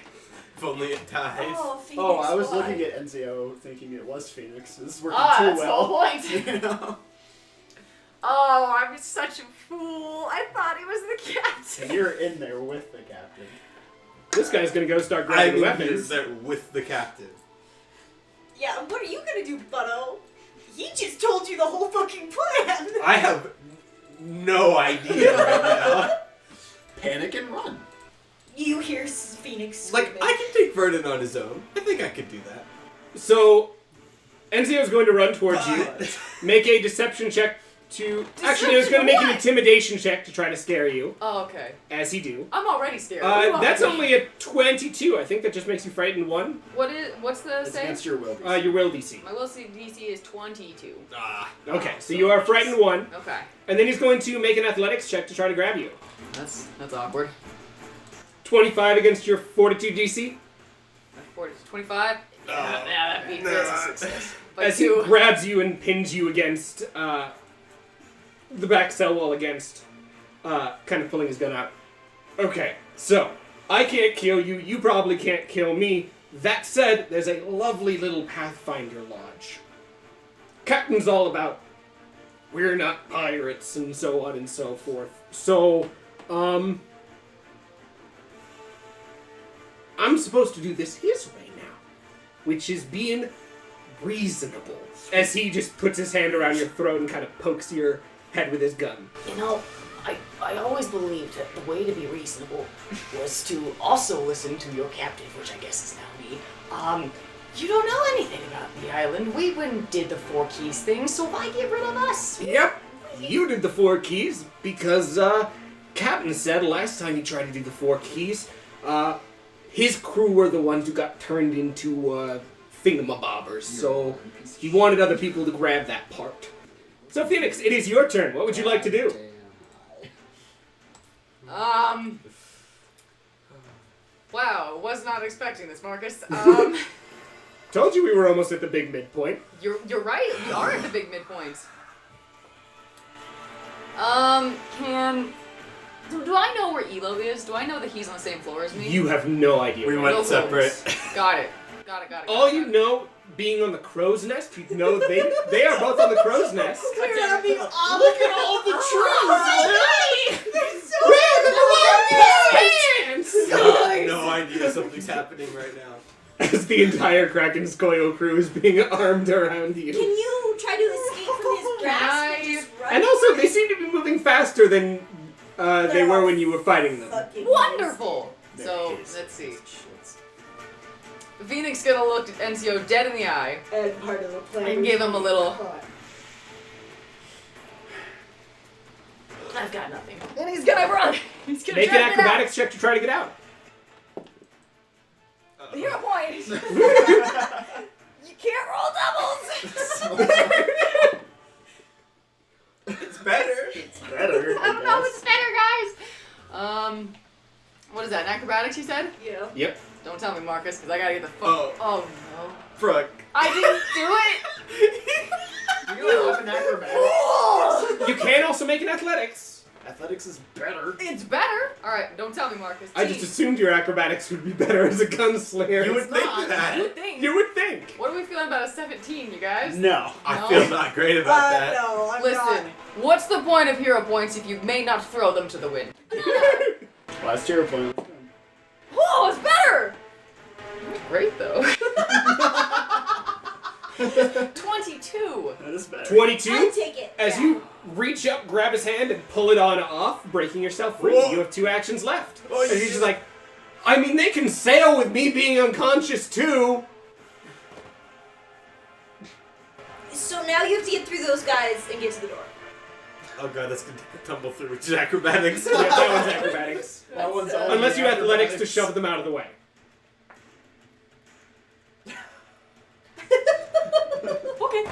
If only it dies. Oh, Phoenix, Oh, I was why? looking at Enzio thinking it was Phoenix. This is working Ah, too that's the well. whole point. You know? Oh, I'm such a fool. I thought he was the captain. And you're in there with the captain. This guy's gonna go start I grabbing mean, weapons. he's there with the captain. Yeah, what are you gonna do, Butto? He just told you the whole fucking plan. I have no idea right now. Panic and run. You hear Phoenix Like, screaming. I can take Vernon on his own. I think I could do that. So, Enzio's going to run towards you. But- Make a deception check to... Actually, I was going to make an intimidation check to try to scare you, Oh, okay. as he do. I'm already scared. That's only a 22. I think that just makes you frightened 1. What's the It's say? against your will. DC. Your will DC. My will DC is 22. Okay, so you are frightened 1. Okay. And then he's going to make an athletics check to try to grab you. That's awkward. 25 against your fortitude DC. 25? Yeah, that beats it. By As he 2. grabs you and pins you against the back cell wall against, kind of pulling his gun out. Okay, so I can't kill you. You probably can't kill me. That said, there's a lovely little Pathfinder Lodge. Captain's all about we're not pirates and so on and so forth. So, I'm supposed to do this his way now, which is being reasonable. As he just puts his hand around your throat and kind of pokes your head with his gun. You know, I always believed that the way to be reasonable was to also listen to your captain, which I guess is now me. You don't know anything about the island. We went and did the 4 keys thing, so why get rid of us? Yep, you did the 4 keys because Captain said last time he tried to do the 4 keys, his crew were the ones who got turned into thingamabobbers, so he wanted other people to grab that part. So Phoenix, it is your turn. What would you like to do? Wow, was not expecting this, Marcus. Told you we were almost at the big midpoint. You're right. We are at the big midpoint. Do I know where Elo is? Do I know that he's on the same floor as me? You have no idea. We where went he is. separate. Got it. All you know, being on the crow's nest, you know they are both on the crow's nest. Look at me, Look at all the trees! They're so No idea something's happening right now. As the entire Kraken's Coil crew is being armed around you. Can you try to escape from his grasp and just run? And also, they seem to be moving faster than they were when you were fighting them. Fucking Wonderful. There So is. let's see. Phoenix gonna look at Ensio dead in the eye And part of the plan. and give him a little. I've got nothing. And he's gonna run. He's gonna Make try an to get out. acrobatics check to try to get out. Hero point. You can't roll doubles. It's better. Better. I don't know what's better, guys. What is that? An acrobatics? You said? Yeah. Yep. Don't tell me, Marcus, because I gotta get the fuck. Oh. Oh no. Frog. I didn't do it. You have an acrobat. You can also make an athletics. Athletics is better. It's better. All right. Don't tell me, Marcus. I just assumed your acrobatics would be better as a gunslinger. You would think You that. would think. You would think. What are we feeling about a 17, you guys? No. I No. feel not great about that. No, I'm Listen, not. what's the point of hero points if you may not throw them to the wind? Last hero point. Whoa, it's better! Great, though. 22. That is better. 22. I'll take it. As Yeah. you reach up, grab his hand, and pull it on off, breaking yourself free. Whoa. You have 2 actions left. Oh, and he's yeah. just like, I mean, they can sail with me being unconscious too. So now you have to get through those guys and get to the door. Oh god, that's gonna take a tumble through, which is acrobatics. Yeah, that one's acrobatics. That one's all Unless you have athletics to acrobatics. shove them out of the way. Okay.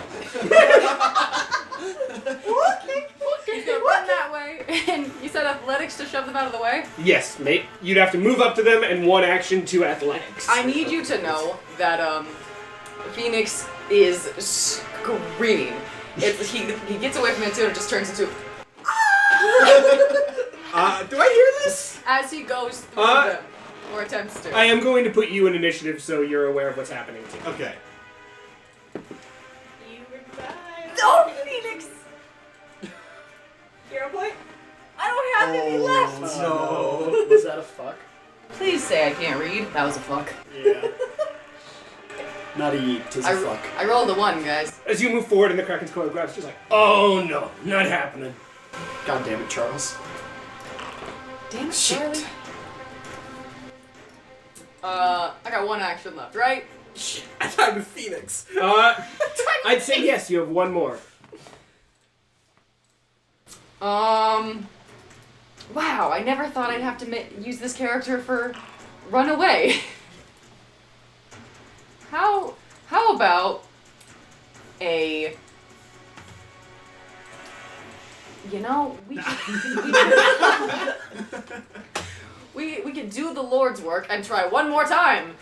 He's gonna run that way. And you said athletics to shove them out of the way? Yes, mate. You'd have to move up to them and 1 action to athletics. I need you to know that, Phoenix is screaming. He gets away from it too and it just turns into Do I hear this? as he goes through them or attempts to. I am going to put you in initiative so you're aware of what's happening too. Okay. You revive. No, Phoenix! Hero point? I don't have any left. No. Was that a fuck? Please say I can't read. That was a fuck. Yeah. Not a yeet, 'tis a fuck. I rolled a 1, guys. As you move forward and the Kraken's coil grabs, just like, oh no, not happening. God damn it, Charles. Damn it, Charlie. I got 1 action left, right? Shit, I timed with Phoenix. I'd say yes, you have one more. Wow, I never thought I'd have to use this character for run away. How about a... You know, we could do the Lord's work and try one more time.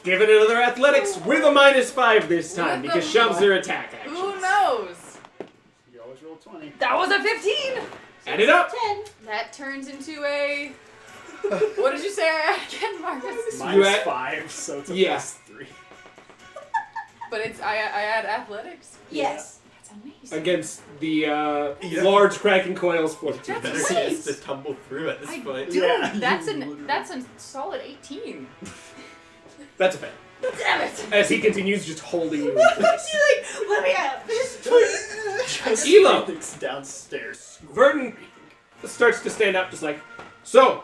Give it another athletics with a -5 this time, With because a- shoves their attack actions. Who knows? You always roll 20. That was a 15! Add it up! 10. That turns into a... What did you say again, Marcus? Minus 5, so it's a Yeah. +3. But it's I add athletics. Yes. That's amazing. Against the large Kraken coils fortitude. That's Better right. chance to tumble through at this point. Dude, Yeah, that's you that's a solid 18. That's a fail. Damn it! As he continues just holding you in place. She's like, let me out. Just Elo. Phoenix downstairs. Verdon starts to stand up just like, so,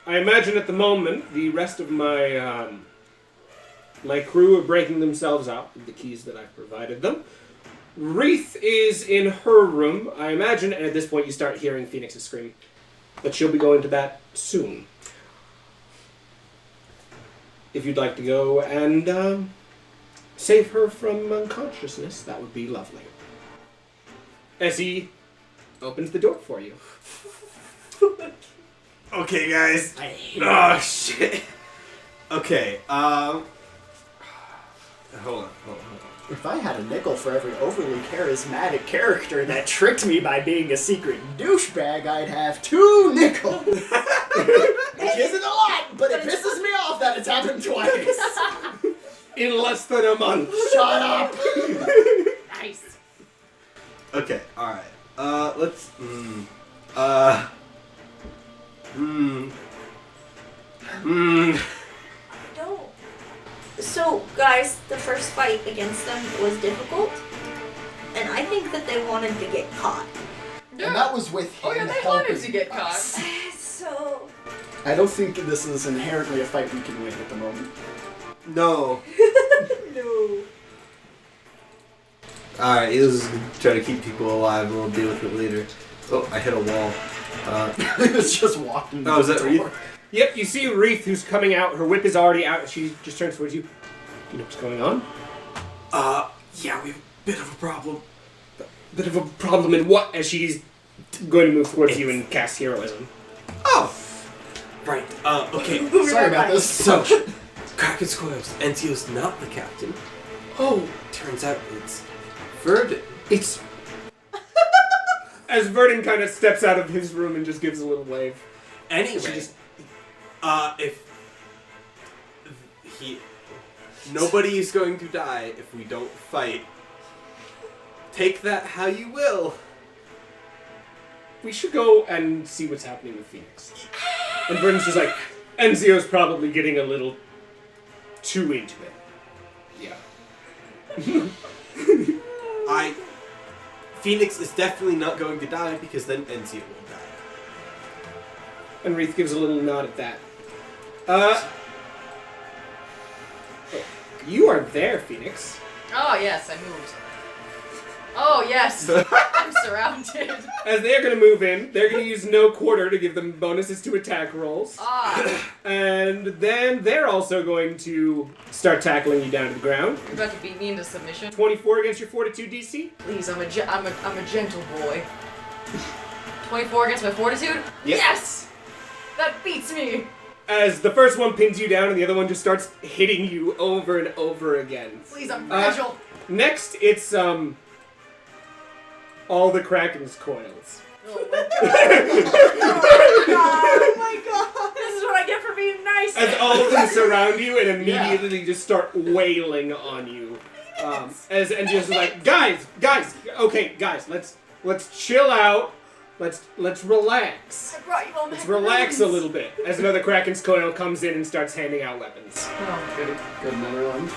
I imagine at the moment the rest of my my crew are breaking themselves out with the keys that I've provided them. Wreath is in her room, I imagine, and at this point you start hearing Phoenix's scream. But she'll be going to that soon. If you'd like to go and save her from unconsciousness, that would be lovely. As he opens the door for you. Okay, guys. I hate Oh shit. Okay. Hold on. If I had a nickel for every overly charismatic character that tricked me by being a secret douchebag, I'd have 2 nickels. Which isn't a lot, but it pisses me off that it's happened twice. In less than a month. Shut up. Nice. Okay. All right. Let's. Don't. So, guys, the first fight against them was difficult, and I think that they wanted to get caught. And that was with him Oh yeah, they helping wanted to get caught. us. So. I don't think this is inherently a fight we can win at the moment. No. No. All right. Let's try to keep people alive, and we'll deal with it later. Oh, I hit a wall. It was just walking. Oh, is that Wreath? Yep, you see Wreath who's coming out. Her whip is already out. She just turns towards you. You know what's going on? Yeah, we have a bit of a problem. Bit of a problem in what? As she's going to move towards you and cast heroism. Oh. Right. Okay. Sorry about this. So, Kraken's Coils. Enzio's not the captain. Oh, turns out it's Verdon. It's... As Verdon kind of steps out of his room and just gives a little wave. Anyway, She just... if nobody is going to die if we don't fight. Take that how you will. We should go and see what's happening with Phoenix. And Verdon's just like, Enzio's probably getting a little too into it. Yeah. Phoenix is definitely not going to die because then Enzio will die. And Wreath gives a little nod at that. Oh, you are there, Phoenix. Oh yes, I moved. Oh yes, I'm surrounded. As they're going to move in, they're going to use no quarter to give them bonuses to attack rolls. Ah, And then they're also going to start tackling you down to the ground. you're about to beat me into submission. 24 against your fortitude DC. Please, I'm a gentle boy. 24 against my fortitude. Yep. Yes, that beats me. As the first one pins you down and the other one just starts hitting you over and over again. Please, I'm fragile. Next, it's all the Kraken's coils. Oh my god! This is what I get for being nice. As all of them surround you and immediately just start wailing on you. As Ensio's like, guys, okay, guys, let's chill out. Let's relax. I brought you all Let's relax a little bit. As another Kraken's coil comes in and starts handing out weapons. Good Netherland.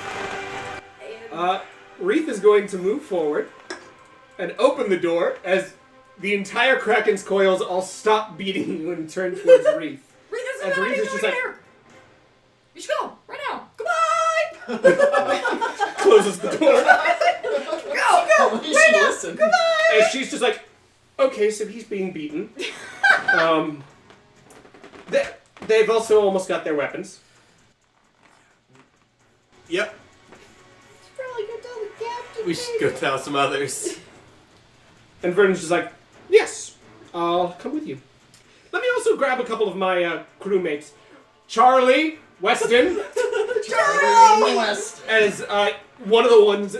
Reith is going to move forward and open the door as the entire Kraken's coils all stop beating you and turn towards Reith. Reith is just like, you should go right now. Goodbye. Closes the door. Go. She listened. And she's just like, okay, so he's being beaten. They've also almost got their weapons. Yep. Probably go tell the captain. We should go tell some others. And Vernon's just like, yes, I'll come with you. Let me also grab a couple of my crewmates. Charlie, Weston. Charlie West. As one of the ones,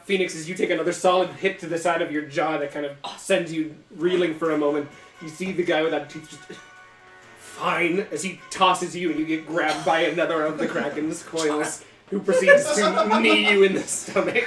Phoenix, as you take another solid hit to the side of your jaw that kind of sends you reeling for a moment. You see the guy without teeth just fine as he tosses you and you get grabbed by another of the Kraken's coils who proceeds to knee you in the stomach.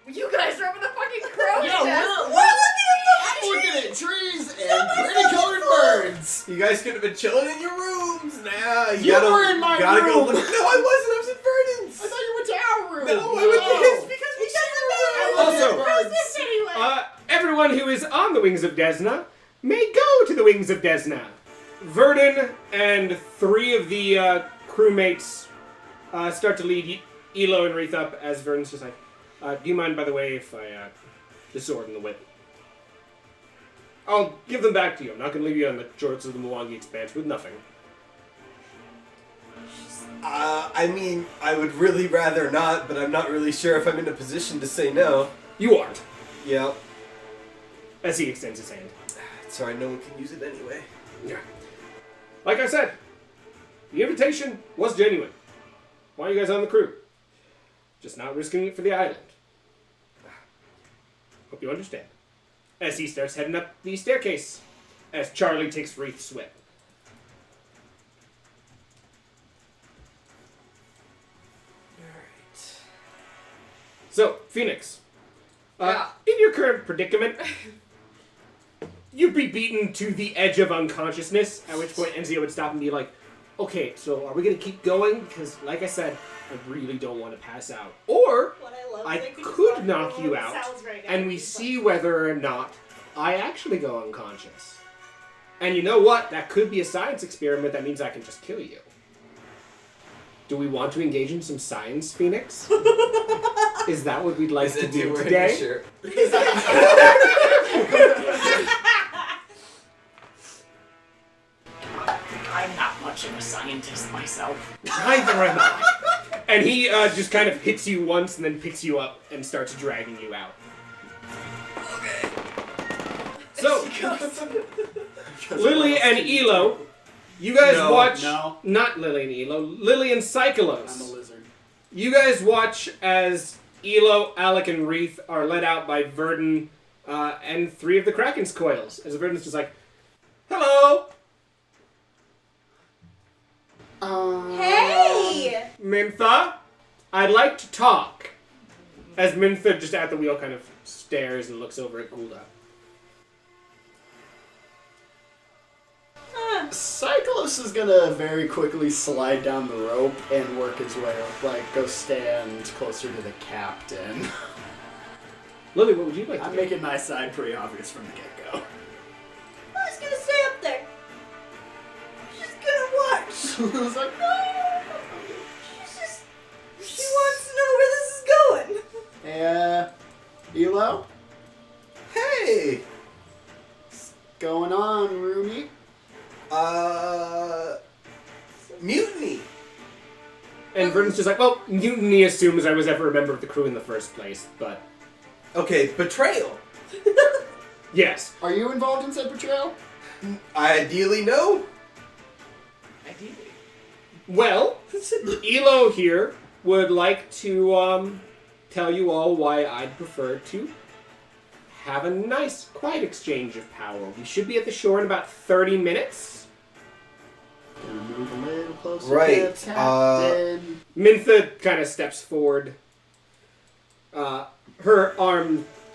You guys are up in the fucking crow's Yeah, nest. we're looking at trees and pretty colored birds. You guys could have been chilling in your rooms. Nah, You were in my gotta room. go look. No, I wasn't. I was at Vernon's. I thought you went to our room. No, I went to his because we Also, birds. everyone who is on the Wings of Desna may go to the Wings of Desna. Verdon and 3 of the crewmates start to lead Elo and Reith up as Verdon's just like, do you mind, by the way, if I the sword and the whip? I'll give them back to you. I'm not going to leave you on the shores of the Mwangi Expanse with nothing. I mean, I would really rather not, but I'm not really sure if I'm in a position to say no. You aren't. Yeah. As he extends his hand. It's alright, no one can use it anyway. Yeah. Like I said, the invitation was genuine. Why are you guys on the crew? Just not risking it for the island. Hope you understand. As he starts heading up the staircase, as Charlie takes Reith's whip. Alright. So, Phoenix, Yeah. in your current predicament, you'd be beaten to the edge of unconsciousness, at which point Enzio would stop and be like, okay, so are we going to keep going? Because, like I said, I really don't want to pass out. Or What I love I thinking could about knock the you way it out, sounds right now and we is see whether or not I actually go unconscious. And you know what? That could be a science experiment. That means I can just kill you. Do we want to engage in some science, Phoenix? Is that what we'd like to do today? Sure. I'm not much of a scientist myself. Neither am I. And he just kind of hits you once and then picks you up and starts dragging you out. Okay. So, Lily and Elo, you guys No, watch... no. Not Lily and Elo. Lily and I'm a Psycholos. lizard. You guys watch as Elo, Alec, and Reith are led out by Verdon and 3 of the Kraken's coils. As Verdon's just like, hello, Hey! Mintha. I'd like to talk. As Mintha just at the wheel kind of stares and looks over at Gulda. Cyclos is gonna very quickly slide down the rope and work his way up, like go stand closer to the captain. Lily, what would you like to I'm do? making my side pretty obvious from the get-go. I was gonna stay up there. She's gonna watch. I was like, no! She wants to know where this is going. Hey, Elo? Hey! What's going on, roomie? Mutiny. And Verdon's just like, well, Mutiny assumes I was ever a member of the crew in the first place, but... Okay, betrayal. Yes. Are you involved in said betrayal? Ideally, no. Ideally. Well, Elo here would like to tell you all why I'd prefer to have a nice, quiet exchange of power. We should be at the shore in about 30 minutes. Gonna move a little closer Right, to the captain. Mintha kind of steps forward. Her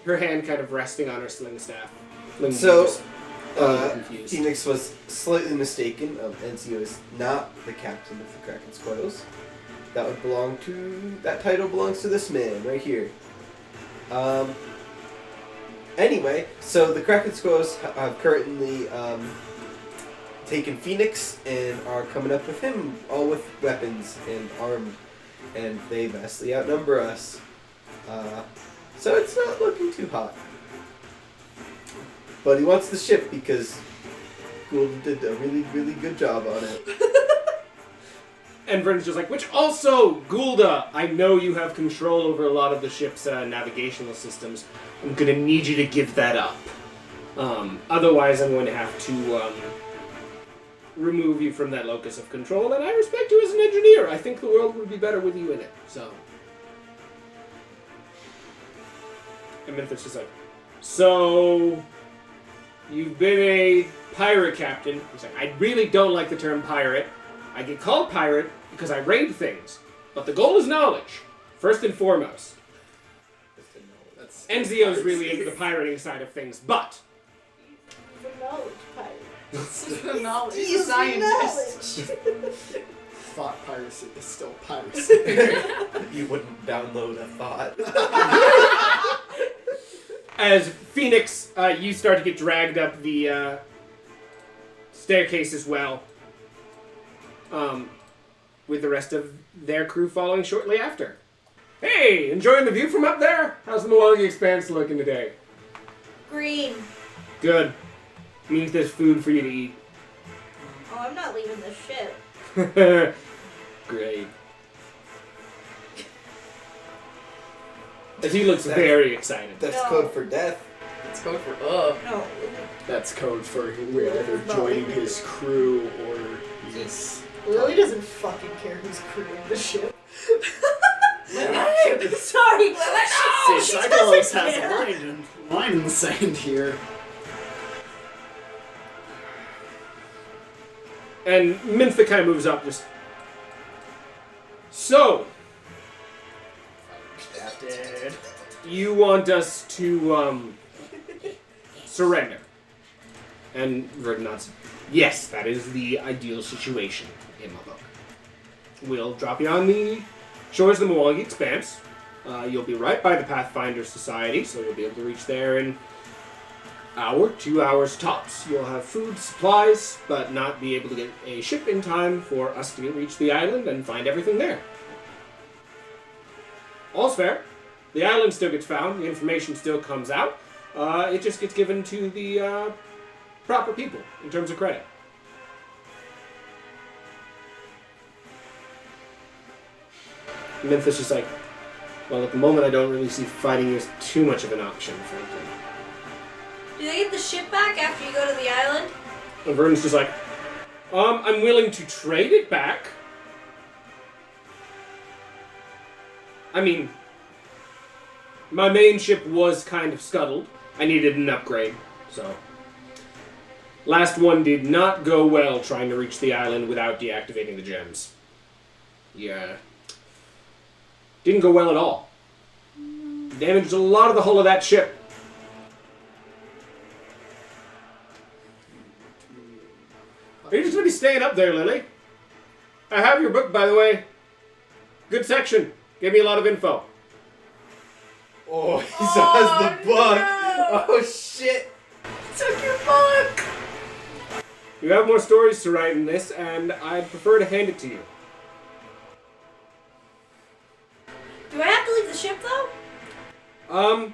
hand kind of resting on her sling staff. Lindsay So, just a little confused. Phoenix was slightly mistaken. Ensio is not the captain of the Kraken's Coils. That title belongs to this man right here. Anyway, so the Kraken's Coils have currently taken Phoenix and are coming up with him, all with weapons and armed, and they vastly outnumber us. So it's not looking too hot. But he wants the ship because Gould did a really, really good job on it. And Vern's just like, which also, Goulda, I know you have control over a lot of the ship's navigational systems. I'm going to need you to give that up. Otherwise, I'm going to have to remove you from that locus of control, and I respect you as an engineer. I think the world would be better with you in it, so... And Mintha's just like, so... You've been a pirate captain. He's like, I really don't like the term pirate. I get called pirate because I raid things. But the goal is knowledge, first and foremost. Enzio's really into the pirating side of things, but... The knowledge pirate. The knowledge. He's Scientist. Thought piracy is still piracy. You wouldn't download a thought. As Phoenix, you start to get dragged up the staircase as well, with the rest of their crew following shortly after. Hey, enjoying the view from up there? How's the Mwangi Expanse looking today? Green. Good. Means there's food for you to eat. Oh, I'm not leaving the ship. Great. As he looks very excited. That's No. code for death. It's code for No. That's code for we're either joining his crew or he's... Lily doesn't fucking care who's crewing the ship. Sorry. See, Cyclos has a line in the sand here. And Mintha kind of moves up just... So, Captain. you want us to, surrender? And Verdun nods. Yes, that is the ideal situation in my book. We'll drop you on the shores of the Mwangi Expanse. You'll be right by the Pathfinder Society, so you'll be able to reach there in hour, 2 hours tops. You'll have food, supplies, but not be able to get a ship in time for us to reach the island and find everything there. All's fair. The island still gets found. The information still comes out. It just gets given to the proper people in terms of credit. Memphis is like, well, at the moment I don't really see fighting as too much of an option, frankly. Do they get the ship back after you go to the island? And Vernon's just like, I'm willing to trade it back. I mean, my main ship was kind of scuttled. I needed an upgrade, so... Last one did not go well trying to reach the island without deactivating the gems. Yeah. Didn't go well at all. Damaged a lot of the hull of that ship. Are you just going to be staying up there, Lily? I have your book, by the way. Good section. Gave me a lot of info. Oh, he still has the book. No. Oh, shit. Took your book! You have more stories to write in this, and I'd prefer to hand it to you. Do I have to leave the ship, though?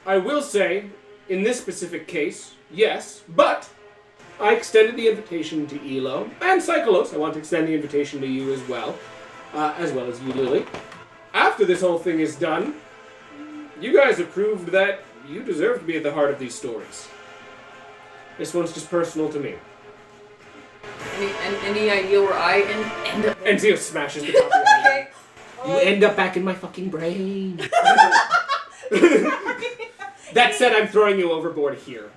I will say, in this specific case, yes, but I extended the invitation to Elo and Cyclos. I want to extend the invitation to you as well as you, Lily. After this whole thing is done, you guys have proved that You deserve to be at the heart of these stories. This one's just personal to me. Any idea where I end up? Enzio smashes the top of your head. Okay. You end up back in my fucking brain. That said, I'm throwing you overboard here.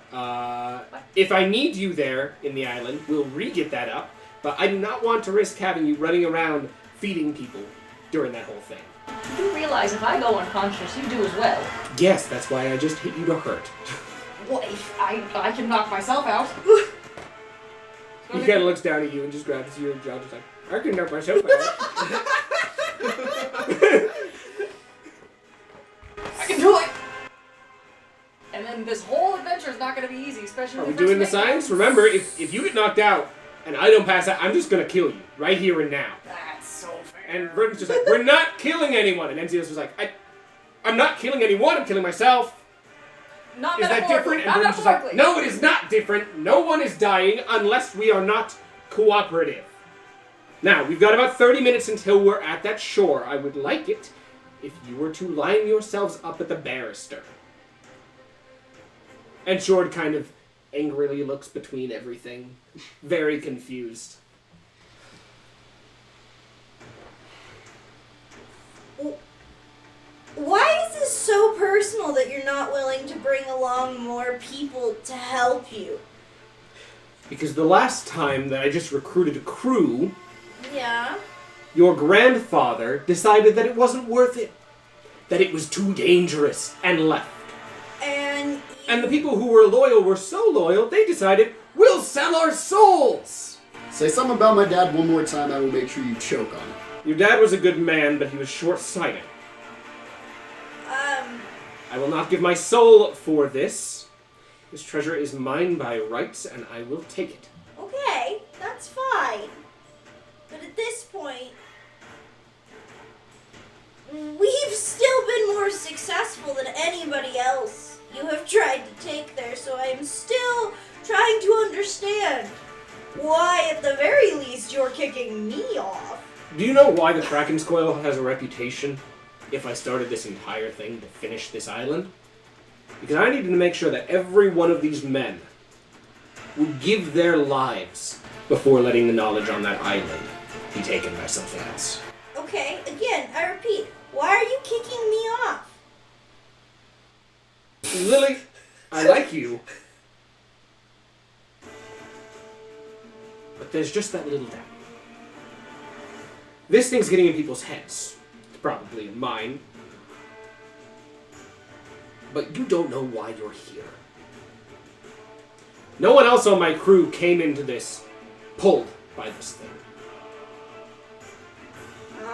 If I need you there in the island, we'll re-get that up. But I do not want to risk having you running around feeding people during that whole thing. You do realize if I go unconscious, you do as well. Yes, that's why I just hit you to hurt. Well, if I can knock myself out. He kind of looks down at you and just grabs your jaw, just like, I can knock myself out. I can do it! And then this whole adventure is not going to be easy, especially Are when we doing the signs? Remember, if you get knocked out and I don't pass out, I'm just going to kill you right here and now. That's so fair. And Verdon's just like, we're not killing anyone. And Enzio's was like, I'm not killing anyone, I'm killing myself. Not Is that different? And Not Verdon's just like, metaphorically. no, it is not different. No one is dying unless we are not cooperative. Now, we've got about 30 minutes until we're at that shore. I would like it if you were to line yourselves up at the barrister. And Shord kind of angrily looks between everything, very confused. Why is this so personal that you're not willing to bring along more people to help you? Because the last time that I just recruited a crew, Yeah. your grandfather decided that it wasn't worth it. That it was too dangerous and left. And the people who were loyal were so loyal, they decided, we'll sell our souls! Say something about my dad one more time, I will make sure you choke on it. Your dad was a good man, but he was short-sighted. I will not give my soul for this. This treasure is mine by rights, and I will take it. Okay, that's fine. But at this point, we've still been more successful than anybody else you have tried to take there, so I'm still trying to understand why, at the very least, you're kicking me off. Do you know why the Kraken's Coil has a reputation if I started this entire thing to finish this island? Because I needed to make sure that every one of these men would give their lives before letting the knowledge on that island be taken by something else. Okay, again, I repeat, why are you kicking me off? Lily, I like you. But there's just that little doubt. This thing's getting in people's heads. It's probably in mine. But you don't know why you're here. No one else on my crew came into this pulled by this thing.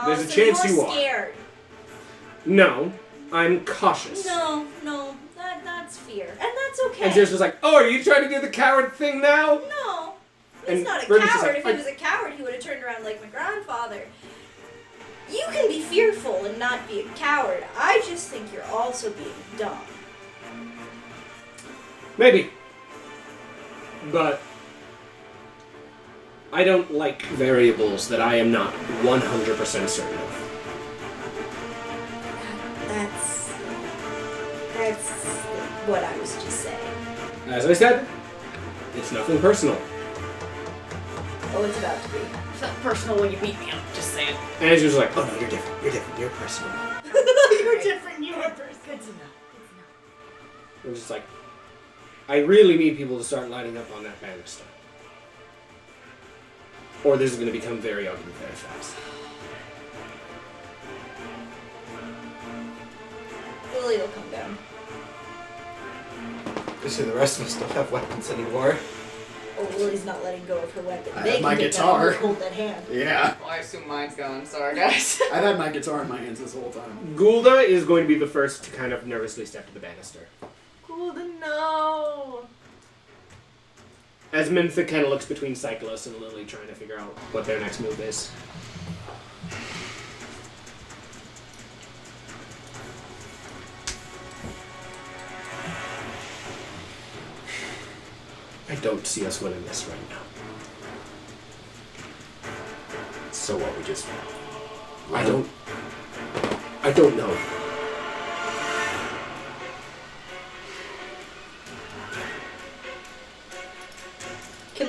There's a chance you're you are. Scared. No, I'm cautious. No, that's fear. And that's okay. And Zeus was like, oh, are you trying to do the coward thing now? No. He's And not a Verdon's just coward. like, If he was a coward, he would have turned around like my grandfather. You can be fearful and not be a coward. I just think you're also being dumb. Maybe. But I don't like variables that I am not 100% certain of. That's what I was just saying. As I said, it's nothing personal. Oh, it's about to be. It's not personal when you beat me up, just saying. And Andrew's like, oh no, you're different. You're different. You're personal. You're different. You're a person. Good to know. I'm just like, I really need people to start lining up on that banister. Or this is going to become very ugly very fast. Lily will come down. So the rest of us don't have weapons anymore. Oh, Lily's not letting go of her weapon. I They have can my get guitar. That hold that hand. Yeah. Well, I assume mine's gone. Sorry, guys. I've had my guitar in my hands this whole time. Gulda is going to be the first to kind of nervously step to the banister. Cool to know. As Mintha kind of looks between Cyclos and Lily trying to figure out what their next move is. I don't see us winning this right now. So what, we just... I don't know.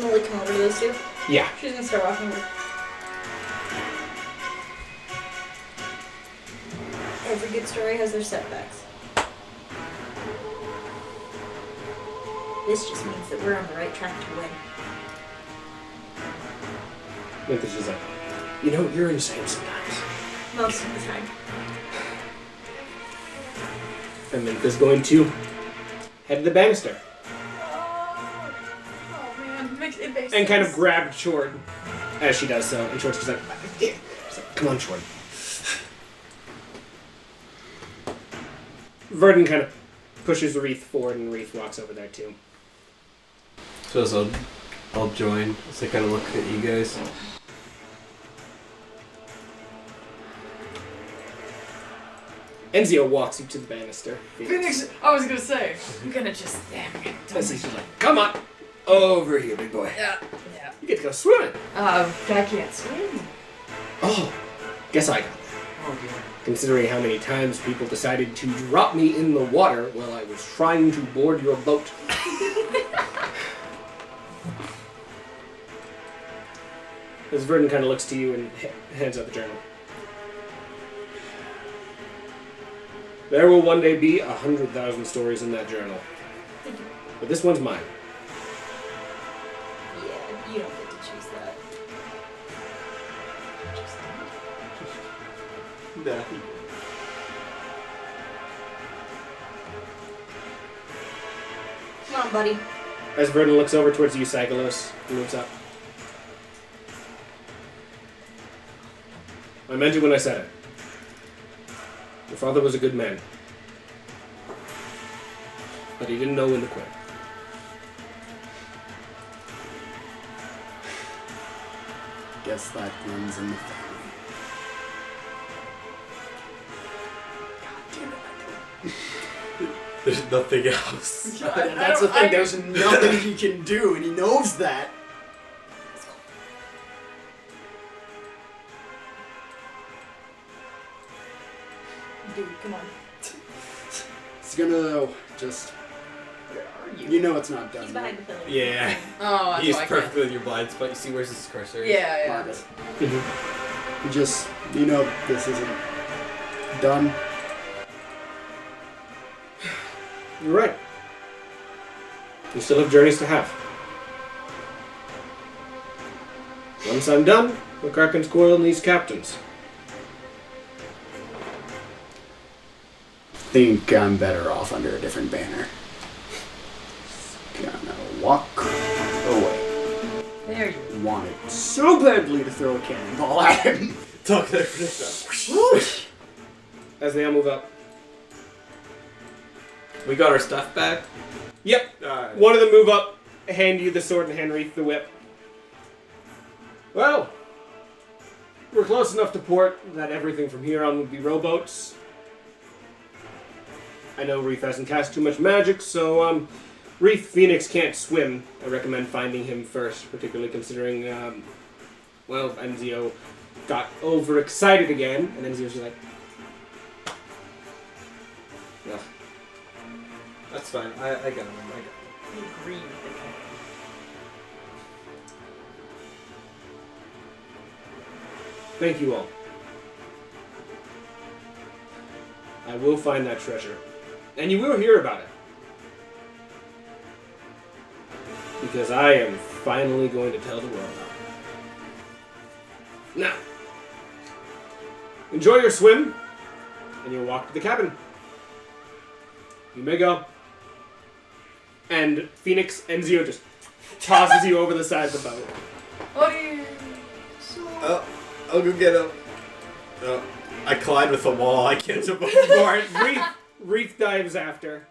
gonna like come over to those two. Yeah. She's gonna start walking over. Every good story has their setbacks. This just means that we're on the right track to win. Mintha's just like, you know, you're insane sometimes. Most of the time. And Mintha's going to head to the banister. Oh man, it makes And kind of grab Chord as she does so. And Chord's just like, yeah. She's like, come on, Chord. Verdon kind of pushes Wreath forward, and Wreath walks over there too. So I'll join as I kind of look at you guys. Enzio walks you to the banister. Phoenix, I was gonna say, I'm gonna just, As he's just like, come on, over here, big boy. yeah. You get to go swimming. I can't swim. Oh, guess I got that. Oh dear. Considering how many times people decided to drop me in the water while I was trying to board your boat. As Verdon kind of looks to you and hands out the journal. There will one day be 100,000 stories in that journal. But this one's mine. Yeah, you don't get to choose that. Nah. Come on, buddy. As Verdon looks over towards you, Psycholos, he moves up. I meant it when I said it. Your father was a good man. But he didn't know when to quit. Guess that runs in the family. There's nothing else. That's the thing, there's nothing he can do, and he knows that. Dude, come on. It's gonna just. Where are you? You know it's not done. He's behind the pillar. Yeah. Oh, that's He's why I perfectly in your blind spot. You see where's his cursor? can't. Yeah. Margaret. You just, you know, this isn't done. You're right. You still have journeys to have. Once I'm done, the Kraken's Coil needs captains. Think I'm better off under a different banner. Gonna walk away. There you Wanted so badly to throw a cannonball at him. Talk there for this. As they all move up. We got our stuff back. Yep. Alright. One of them move up, hand you the sword and hand Wreath the whip. Well, we're close enough to port that everything from here on would be rowboats. I know Wreath hasn't cast too much magic, so Wreath Phoenix can't swim. I recommend finding him first, particularly considering, Enzio got overexcited again, and Enzio's just like, ugh. That's fine. I got him. You agree with it. Thank you all. I will find that treasure. And you will hear about it. Because I am finally going to tell the world about it. Now, enjoy your swim, and you'll walk to the cabin. You may go. And Phoenix Enzio just tosses you over the side of the boat. What are you? Oh, I'll go get him. Oh, I collide with the wall. I can't jump overboard. Wreath dives after.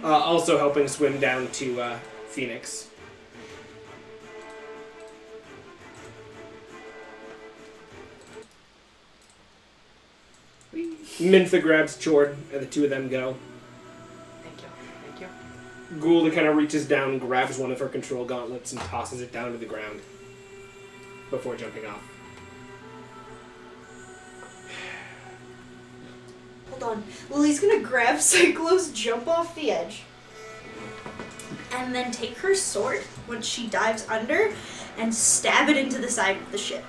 Also helping swim down to Phoenix. Mintha grabs Chord, and the two of them go. Thank you. Goulda kind of reaches down, grabs one of her control gauntlets, and tosses it down to the ground before jumping off. Hold on. Lily's gonna grab Cyclos, jump off the edge, and then take her sword once she dives under and stab it into the side of the ship.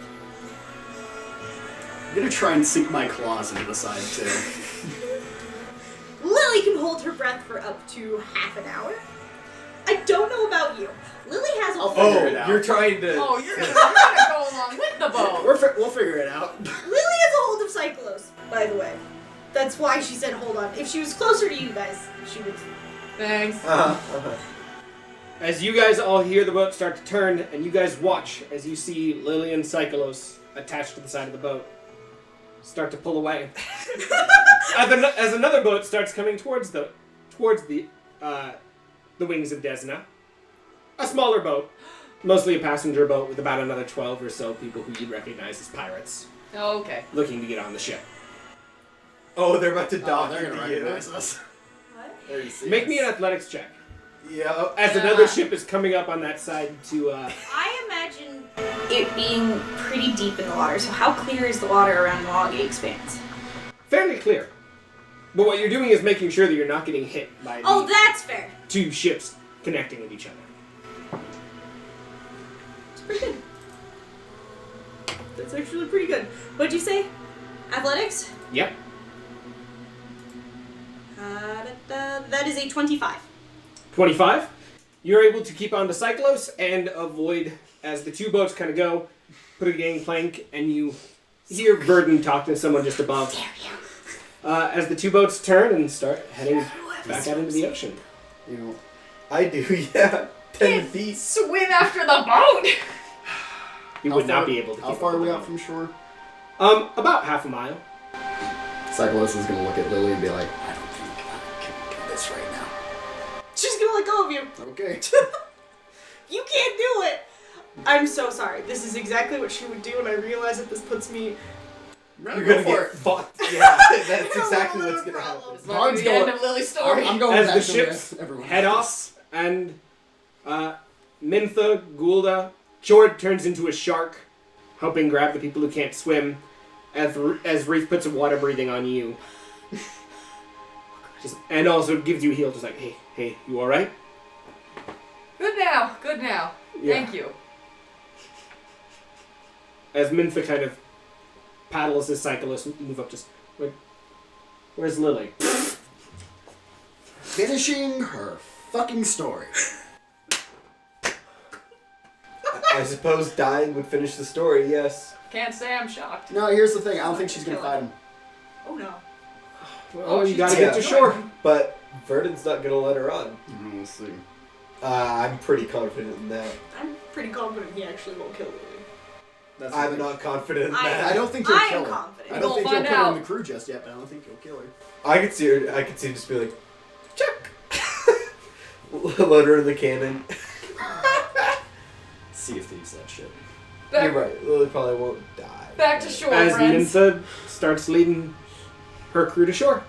I'm gonna try and sink my claws into the side too. Lily can hold her breath for up to half an hour. I don't know about you. Lily has a I'll figure it out. You're trying to. Oh, you're gonna go along with the boat. We'll figure it out. Lily has a hold of Cyclos, by the way. That's why she said hold on. If she was closer to you guys, she would. Thanks. As you guys all hear the boat start to turn, and you guys watch as you see Lily and Cyclos attached to the side of the boat start to pull away. As another boat starts coming towards the Wings of Desna, a smaller boat, mostly a passenger boat with about another 12 or so people who you'd recognize as pirates, Oh, okay. looking to get on the ship. Oh, they're about to Oh, dock they're into gonna you. recognize us. What? There you see Make us. me an athletics check. Yeah. As another ship is coming up on that side to, I imagine it being pretty deep in the water, so how clear is the water around Mwangi Expanse? fairly clear. But what you're doing is making sure that you're not getting hit by Oh, the that's fair. two ships connecting with each other. It's pretty good. That's actually pretty good. What'd you say? Athletics? Yep. That is a 25. 25. You're able to keep on to Cyclos and avoid, as the two boats kind of go, put a gangplank, and you hear Verdon talk to someone just above. As the two boats turn and start heading back out into the ocean. You know, I do, yeah. 10 feet. Swim after the boat. You would not be able to keep How far up are we with out from shore? them. About half a mile. Cyclist is gonna look at Lily and be like, I don't think I can do this right now. She's gonna let go of you. Okay. You can't do it. I'm so sorry. This is exactly what she would do, and I realize that this puts me. You're gonna get fucked. Yeah, that's exactly what's gonna happen. It's not the end of Lily's story. I'm going As back the to ships everyone head else. off, and Mintha, Gulda, Chord turns into a shark, helping grab the people who can't swim, as Reef puts a water breathing on you. And also gives you a heal, just like, hey, you alright? Good now. Good now. Yeah. Thank you. As Mintha kind of paddles his cyclist, move up just, like, where's Lily? Finishing her fucking story. I suppose dying would finish the story, yes. Can't say I'm shocked. No, here's the thing. I don't think she's gonna fight him. Oh no. Oh, you she's gotta dead. get to shore. But Verdon's not gonna let her on. We'll see. I'm pretty confident in that. I'm pretty confident he actually won't kill Lily. That's I'm not confident in that. I don't think he'll I kill am her. confident. I don't We'll think he'll find put her out. in the crew just yet, but I don't think he'll kill her. I could see her. I could see him just be like, check. Let her in the cannon. Sea of Thieves, that shit. Back, You're right. Lily probably won't die. back to shore, As friends. Mintha starts leading her crew to shore.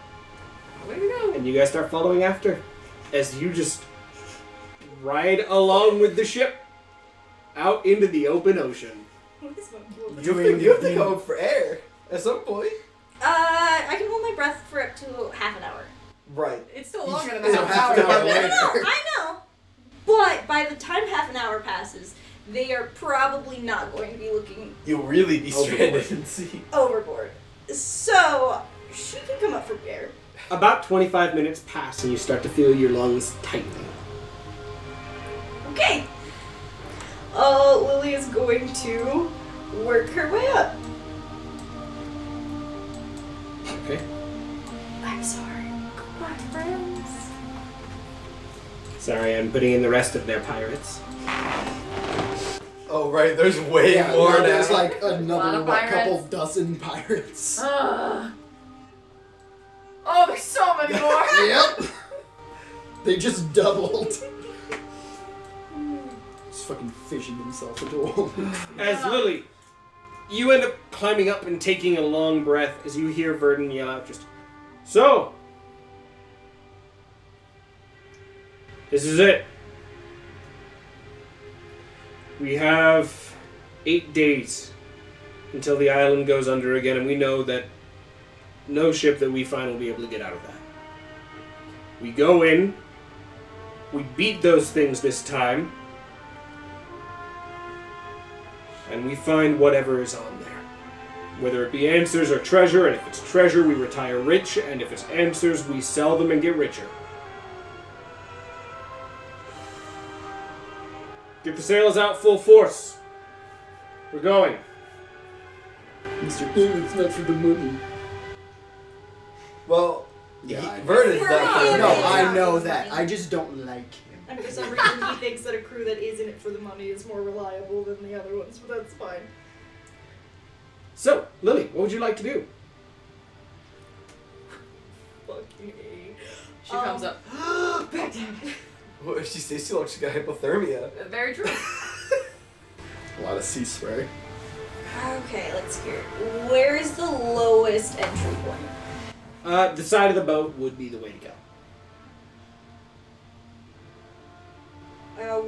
Way to go. And you guys start following after. As you just ride along with the ship out into the open ocean. What is my deal? You have to go for air at some point. I can hold my breath for up to half an hour. Right. It's still longer than So a half half an hour. hour I later. know, I know. But by the time half an hour passes, they are probably not going to be looking You'll really be Overboard. stranded in sea. overboard. So, she can come up for air. About 25 minutes pass and you start to feel your lungs tightening. Okay. Lily is going to work her way up. Okay. I'm sorry. Goodbye, friends. Sorry, I'm putting in the rest of their pirates. Oh right, there's way Yeah, more no, now. there's like Lot another of couple pirates. dozen pirates. Ugh. Oh, there's so many more. Yep. They just doubled. Just fucking fishing themselves into a hole. As Lily, you end up climbing up and taking a long breath as you hear Verdon yell out just, so, this is it. We have 8 days until the island goes under again, and we know that no ship that we find will be able to get out of that. We go in, We beat those things this time. And we find whatever is on there. Whether it be answers or treasure, and if it's treasure, we retire rich, and if it's answers, we sell them and get richer. Get the sails out full force. We're going. Mr. King, it's not for the money. Well, Yeah, Vernon's not for the No, money. I know that. I just don't like him. And for some reason, he thinks that a crew that is in it for the money is more reliable than the other ones, but that's fine. So, Lily, what would you like to do? Fucking A. She comes up. Back down. What if she says she looks like she's got hypothermia? Very true. A lot of sea spray. Okay, let's hear it. Where is the lowest entry point? The side of the boat would be the way to go.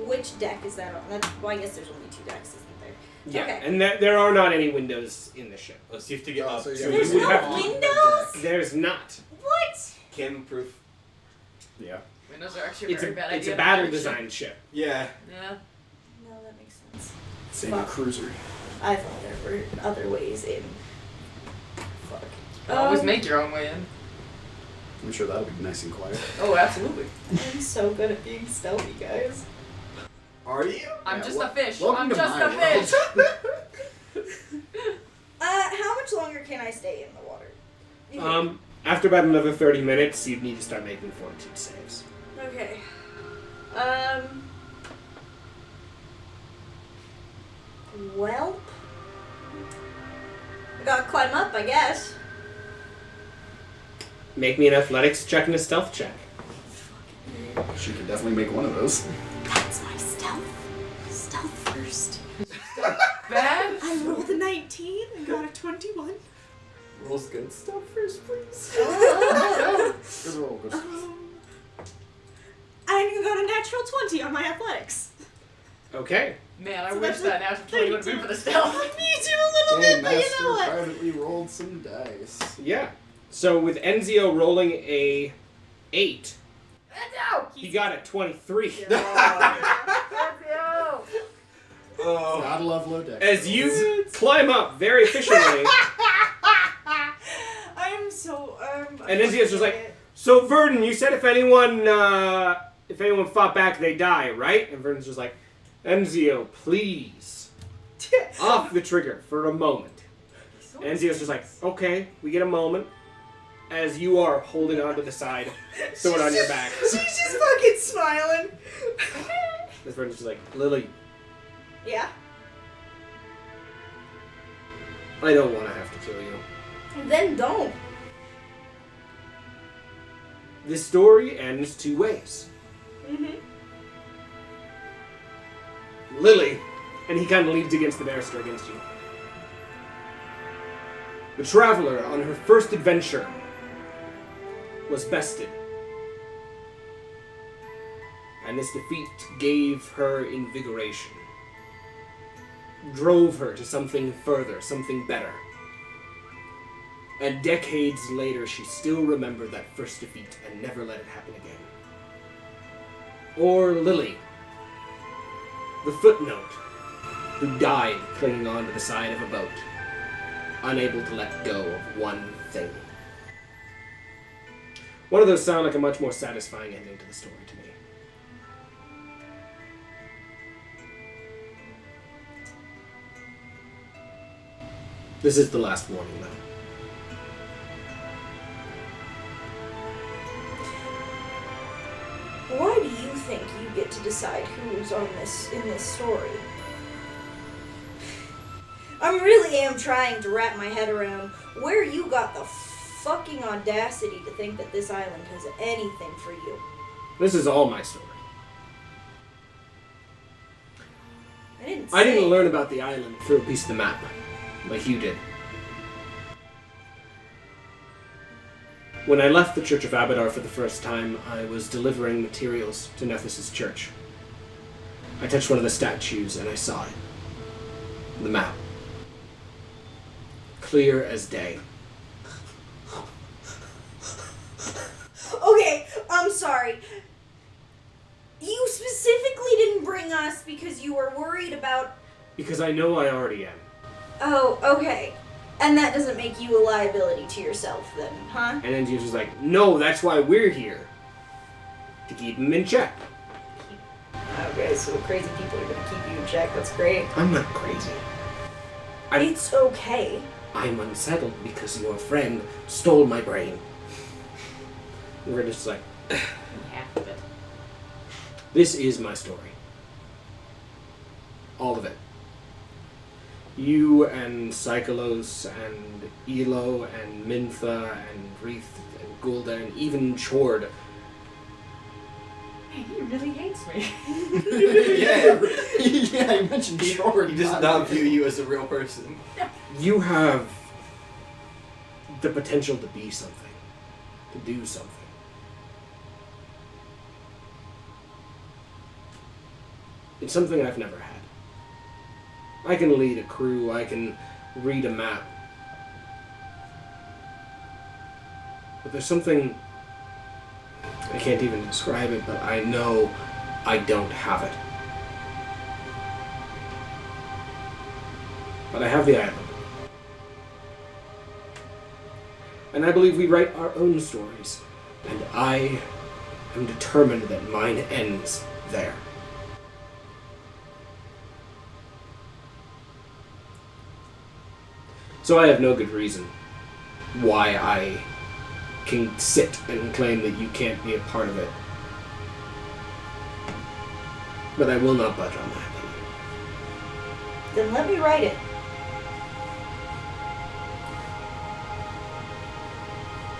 Which deck is that on? That's, well, I guess there's only 2 decks, isn't there? Yeah, Okay. and there are not any windows in the ship. Let's see if to get Oh, up. so yeah, So you There's would no have to- windows? There's not. What? Cannon proof. Yeah. Windows are actually a It's very a bad it's idea. a battle design ship. Yeah. Yeah. No, that makes sense. Same Fuck. cruiser. I thought there were other ways in. Fuck. Always make your own way in. I'm sure that'll be nice and quiet. Oh, absolutely. I'm so good at being stealthy, guys. Are you? I'm Yeah, just wel- a fish. welcome I'm to just my a world. fish. How much longer can I stay in the water? After about another 30 minutes, you'd need to start making fortitude saves. Okay. Well, I gotta climb up, I guess. Make me an athletics check and a stealth check. She could definitely make one of those. That's my stealth. Stealth first. Bad? I rolled a 19 and got a 21. Rolls good stuff first, please. Good roll, good. I even got a natural 20 on my athletics. Okay. Man, I So wish that's that natural 20 would have been for the stealth. I need you a little Hey, bit, but you Master know what? privately rolled some dice. Yeah. So with Enzio rolling a 8, No! he got a 23. Oh. Gotta love low deck. As you climb up very efficiently, I'm so and Enzio's just like, so Verdon, you said if anyone fought back, they die, right? And Verdon's just like, Enzio, please, off the trigger for a moment. And Enzio's just like, okay, we get a moment. As you are holding onto the side, sword on your back. She's just fucking smiling. This Verdon's just like, Lily, Yeah. I don't want to have to kill you. Then don't. This story ends 2 ways. Mm-hmm. Lily, and he kind of leans against the banister against you. The traveler on her first adventure was bested. And this defeat gave her invigoration. Drove her to something further, something better. And decades later, she still remembered that first defeat and never let it happen again. Or Lily, the footnote, who died clinging onto the side of a boat, unable to let go of one thing. One of those sound like a much more satisfying ending to the story to me. This is the last warning, though. Why do you think you get to decide who's on this in this story? I really am trying to wrap my head around where you got the fucking audacity to think that this island has anything for you. This is all my story. I I didn't learn about the island through a piece of the map, like you did. When I left the Church of Abadar for the first time, I was delivering materials to Nephis' church. I touched one of the statues and I saw it. The map. Clear as day. Okay, I'm sorry. because you were worried about... Because I know I already am. Oh, okay. And that doesn't make you a liability to yourself then, huh? And then Jesus was like, no, that's why we're here. To keep him in check. Okay, so crazy people are gonna keep you in check. That's great. I'm not crazy. It's okay. I'm unsettled because your friend stole my brain. And we're just like, Half of it. this is my story. All of it. You and Psycholos and Elo and Mintha and Wreath and Gulda and even Chord. Man, he really hates me. Yeah. Yeah, you mentioned short. He does not view you as a real person. You have the potential to be something. To do something. It's something I've never had. I can lead a crew, I can read a map. But there's something, I can't even describe it, but I know I don't have it. But I have the island. And I believe we write our own stories. And I am determined that mine ends there. So I have no good reason why I can sit and claim that you can't be a part of it. But I will not budge on that. Then let me write it.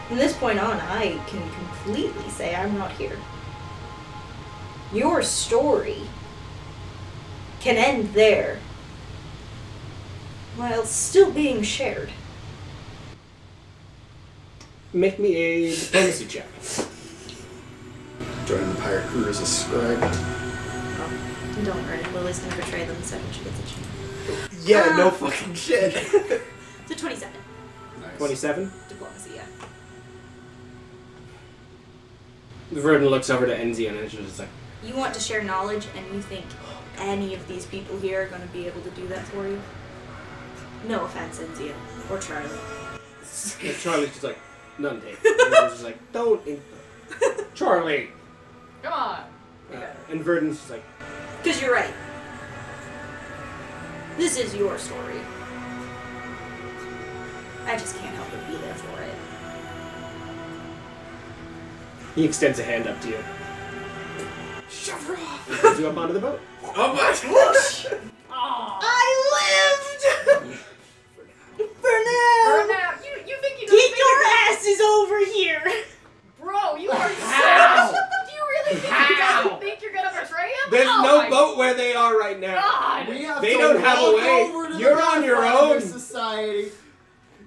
From this point on, I can completely say I'm not here. Your story can end there, while still being shared. Make me a diplomacy check. Joining the pirate crew as a scribe. Oh, don't worry, Lily's gonna betray them the second she gets a chance. Yeah, no fucking shit. It's a 27. Nice. 27. Diplomacy, yeah. Verdun looks over to Enzio and it's just like, You want to share knowledge, and you think any of these people here are gonna be able to do that for you? No offense, Enzio. Or Charlie. and Charlie's just like, none take. And he's just like, don't. Charlie! Come on. And Verdun's just like, Because you're right. This is your story. I just can't help but be there for it. he extends a hand up to you. Shove her off. And puts you up onto the boat. Oh my! I lived! For Burn now! out. You think you Get your asses over here! Bro, you are How? so... Do you really think How? you're gonna betray him? There's Oh no my boat where they are right now. God. We have They to don't have a walk way. over to the You're on your Pathfinder own. Society.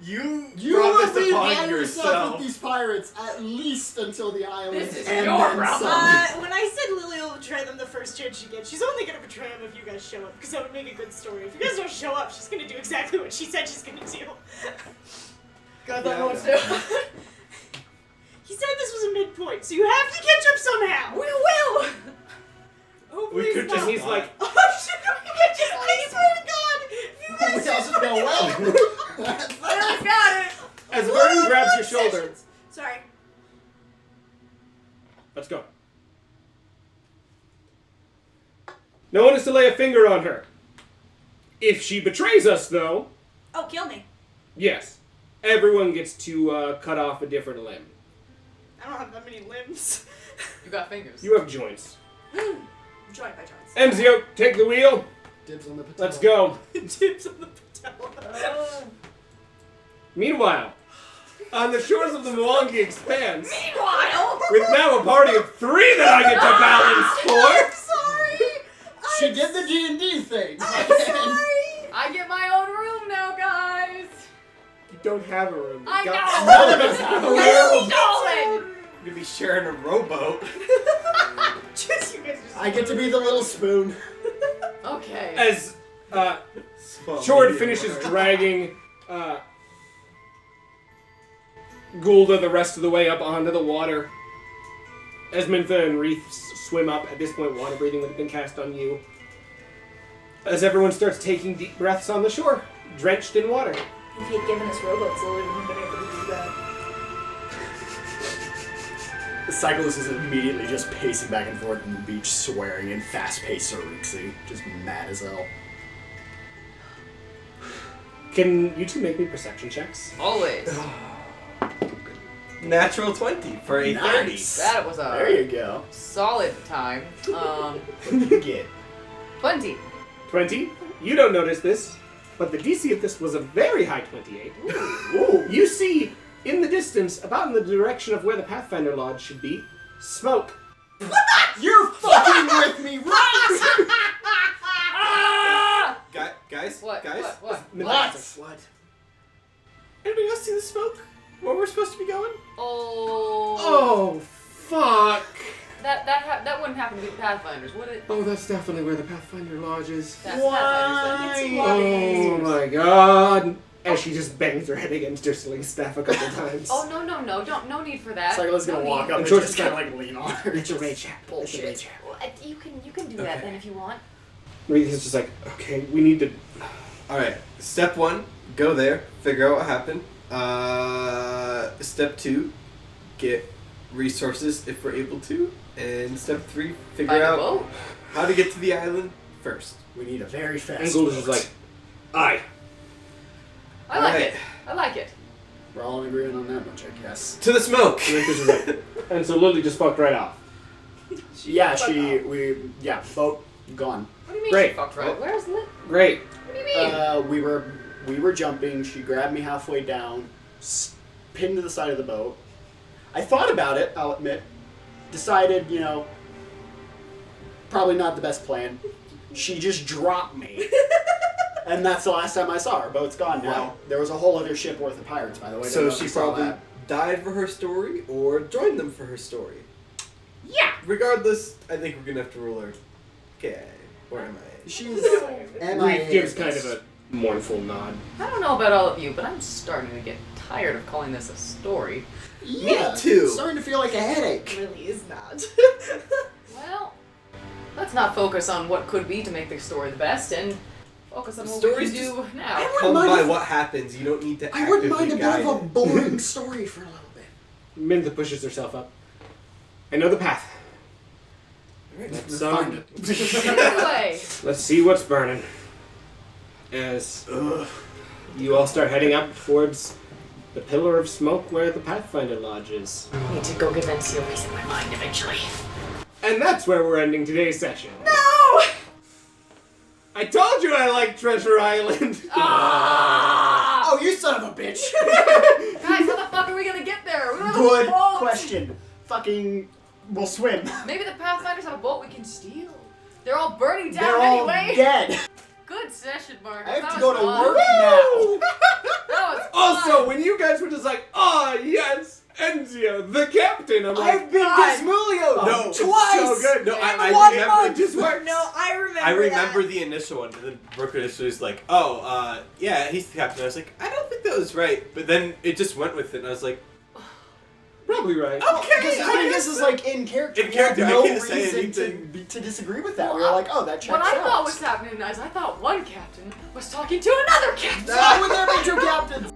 You You brought will this be upon by yourself yourself. with these pirates at least until the island This is and your then problem. some. When I said Lily will betray them the first chance she gets, she's only gonna betray them if you guys show up, because that would make a good story. If you guys don't show up, she's gonna do exactly what she said she's gonna do. God, Yeah, that wants I know. to. He said this was a midpoint, so you have to catch up somehow. We will! Hopefully We could it's just And he's not. like, Oh shit! I swear to God, if you guys We also go well. I got it. as Verdun grabs your shoulder, Sorry. let's go. No one is to lay a finger on her. If she betrays us, though, Oh, kill me. yes, everyone gets to cut off a different limb. I don't have that many limbs. You got fingers. You have joints. Joined by joints. Enzio, take the wheel. Dibs on the patella. Let's go. Tips on the patella. Meanwhile, on the shores of the Mwangi Expanse, Meanwhile. with now a party of 3 that I get to balance for. Sorry! She did the D&D thing. Sorry! I get my own room now, guys. You don't have a room. You I got- know. None of us have a room. Stolen. You're gonna be sharing a rowboat. Just you guys just. I get to be the little spoon. Okay. As Small Chord medium finishes order. dragging Gulda the rest of the way up onto the water, as Mintha and Wreath swim up, at this point water breathing would have been cast on you. as everyone starts taking deep breaths on the shore, drenched in water. If he had given us rowboats, Lily wouldn't have been able to do that. The cyclist is immediately just pacing back and forth on the beach, swearing in fast-paced Saruxi, just mad as hell. Can you two make me perception checks? Always. Natural 20 for a 30. Nice. That was There a you go. solid time. What did you get? 20. 20. You don't notice this, but the DC of this was a very high 28. Ooh. You see, in the distance, about in the direction of where the Pathfinder Lodge should be, smoke. You're fucking with me, right? Guys? What? Guys? What? What? Anybody else see the smoke? Where we're supposed to be going? Oh. Oh, fuck. That wouldn't happen to be the Pathfinders, would it? Oh, that's definitely where the Pathfinder Lodge is. That's Pathfinders then. Oh my god. And she just bangs her head against her sling staff a couple times. Oh no! No need for that. Cyclist's gonna No walk need. up and George just kind of like lean on her. It's a rage trap. Bullshit. Well, you can do that then if you want. Reed's just like, okay, we need to... Alright, step 1, go there, figure out what happened. Step 2, get resources if we're able to. And step 3, figure Find a out boat. how to get to the island first. We need a very fast And Gould is boat. just like, aye. I like Alright. it. I like it. We're all in agreement on that much, I guess. To the smoke! And then Chris is like, and so Lily just fucked right off. Boat gone. What do you mean Great. she fucked right? Where's Lit? Great. What do you mean? We were jumping. She grabbed me halfway down, pinned to the side of the boat. I thought about it, I'll admit. Decided, probably not the best plan. She just dropped me. And that's the last time I saw her. Boat's gone now. Wow. There was a whole other ship worth of pirates, by the way. So Don't know if she you saw probably that. died for her story or joined them for her story. Yeah. Regardless, I think we're gonna have to rule her. Okay. Or am I? She's Reed gives kind of a mournful nod. I don't know about all of you, but I'm starting to get tired of calling this a story. Yeah, Me too. It's starting to feel like a headache. It really is not. Well, let's not focus on what could be to make the story the best, and focus on what Stories we can do I now. wouldn't Come mind by if- what happens. You don't need to I wouldn't mind a actively bit of a guide it. boring story for a little bit. Mintha pushes herself up. I know the path. Let's So, find it. Anyway, let's see what's burning. As you all start heading up towards the pillar of smoke where the Pathfinder Lodge is. I need to go give Ensio peace of my mind eventually. And that's where we're ending today's session. No! I told you I like Treasure Island! Ah! Oh, you son of a bitch! Guys, how the fuck are we gonna get there? We don't have Good a boat. question. Fucking, we'll swim. Maybe the Pathfinders have a boat we can steal. They're all burning down They're all anyway. dead. Good session, Marcus. I have That to go was to fun. work now. That was Also, fun. when you guys were just like, yes, Enzio, the captain, I'm like, I've been Desmulio No, twice. so good. No, I One remember. month. just works. No, I remember I remember that. the initial one, and then Brooke was like, yeah, he's the captain. I was like, I don't think that was right. But then it just went with it, and I was like, Probably right. Because I think this is like in character. In We had character, I no can't say reason anything. to disagree with that. Well, we were like, oh, that checks What I out. thought was happening is I thought one captain was talking to another captain. Why would there be two captains?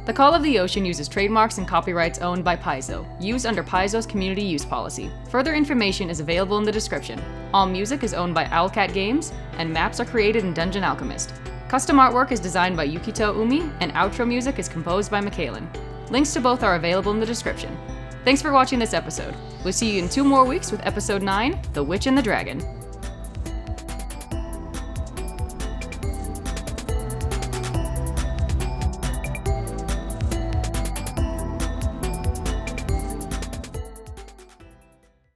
The Call of the Ocean uses trademarks and copyrights owned by Paizo, used under Paizo's community use policy. Further information is available in the description. All music is owned by Owlcat Games, and maps are created in Dungeon Alchemist. Custom artwork is designed by Yukito Umi, and outro music is composed by Michaelan. Links to both are available in the description. Thanks for watching this episode. We'll see you in 2 more weeks with episode 9, The Witch and the Dragon.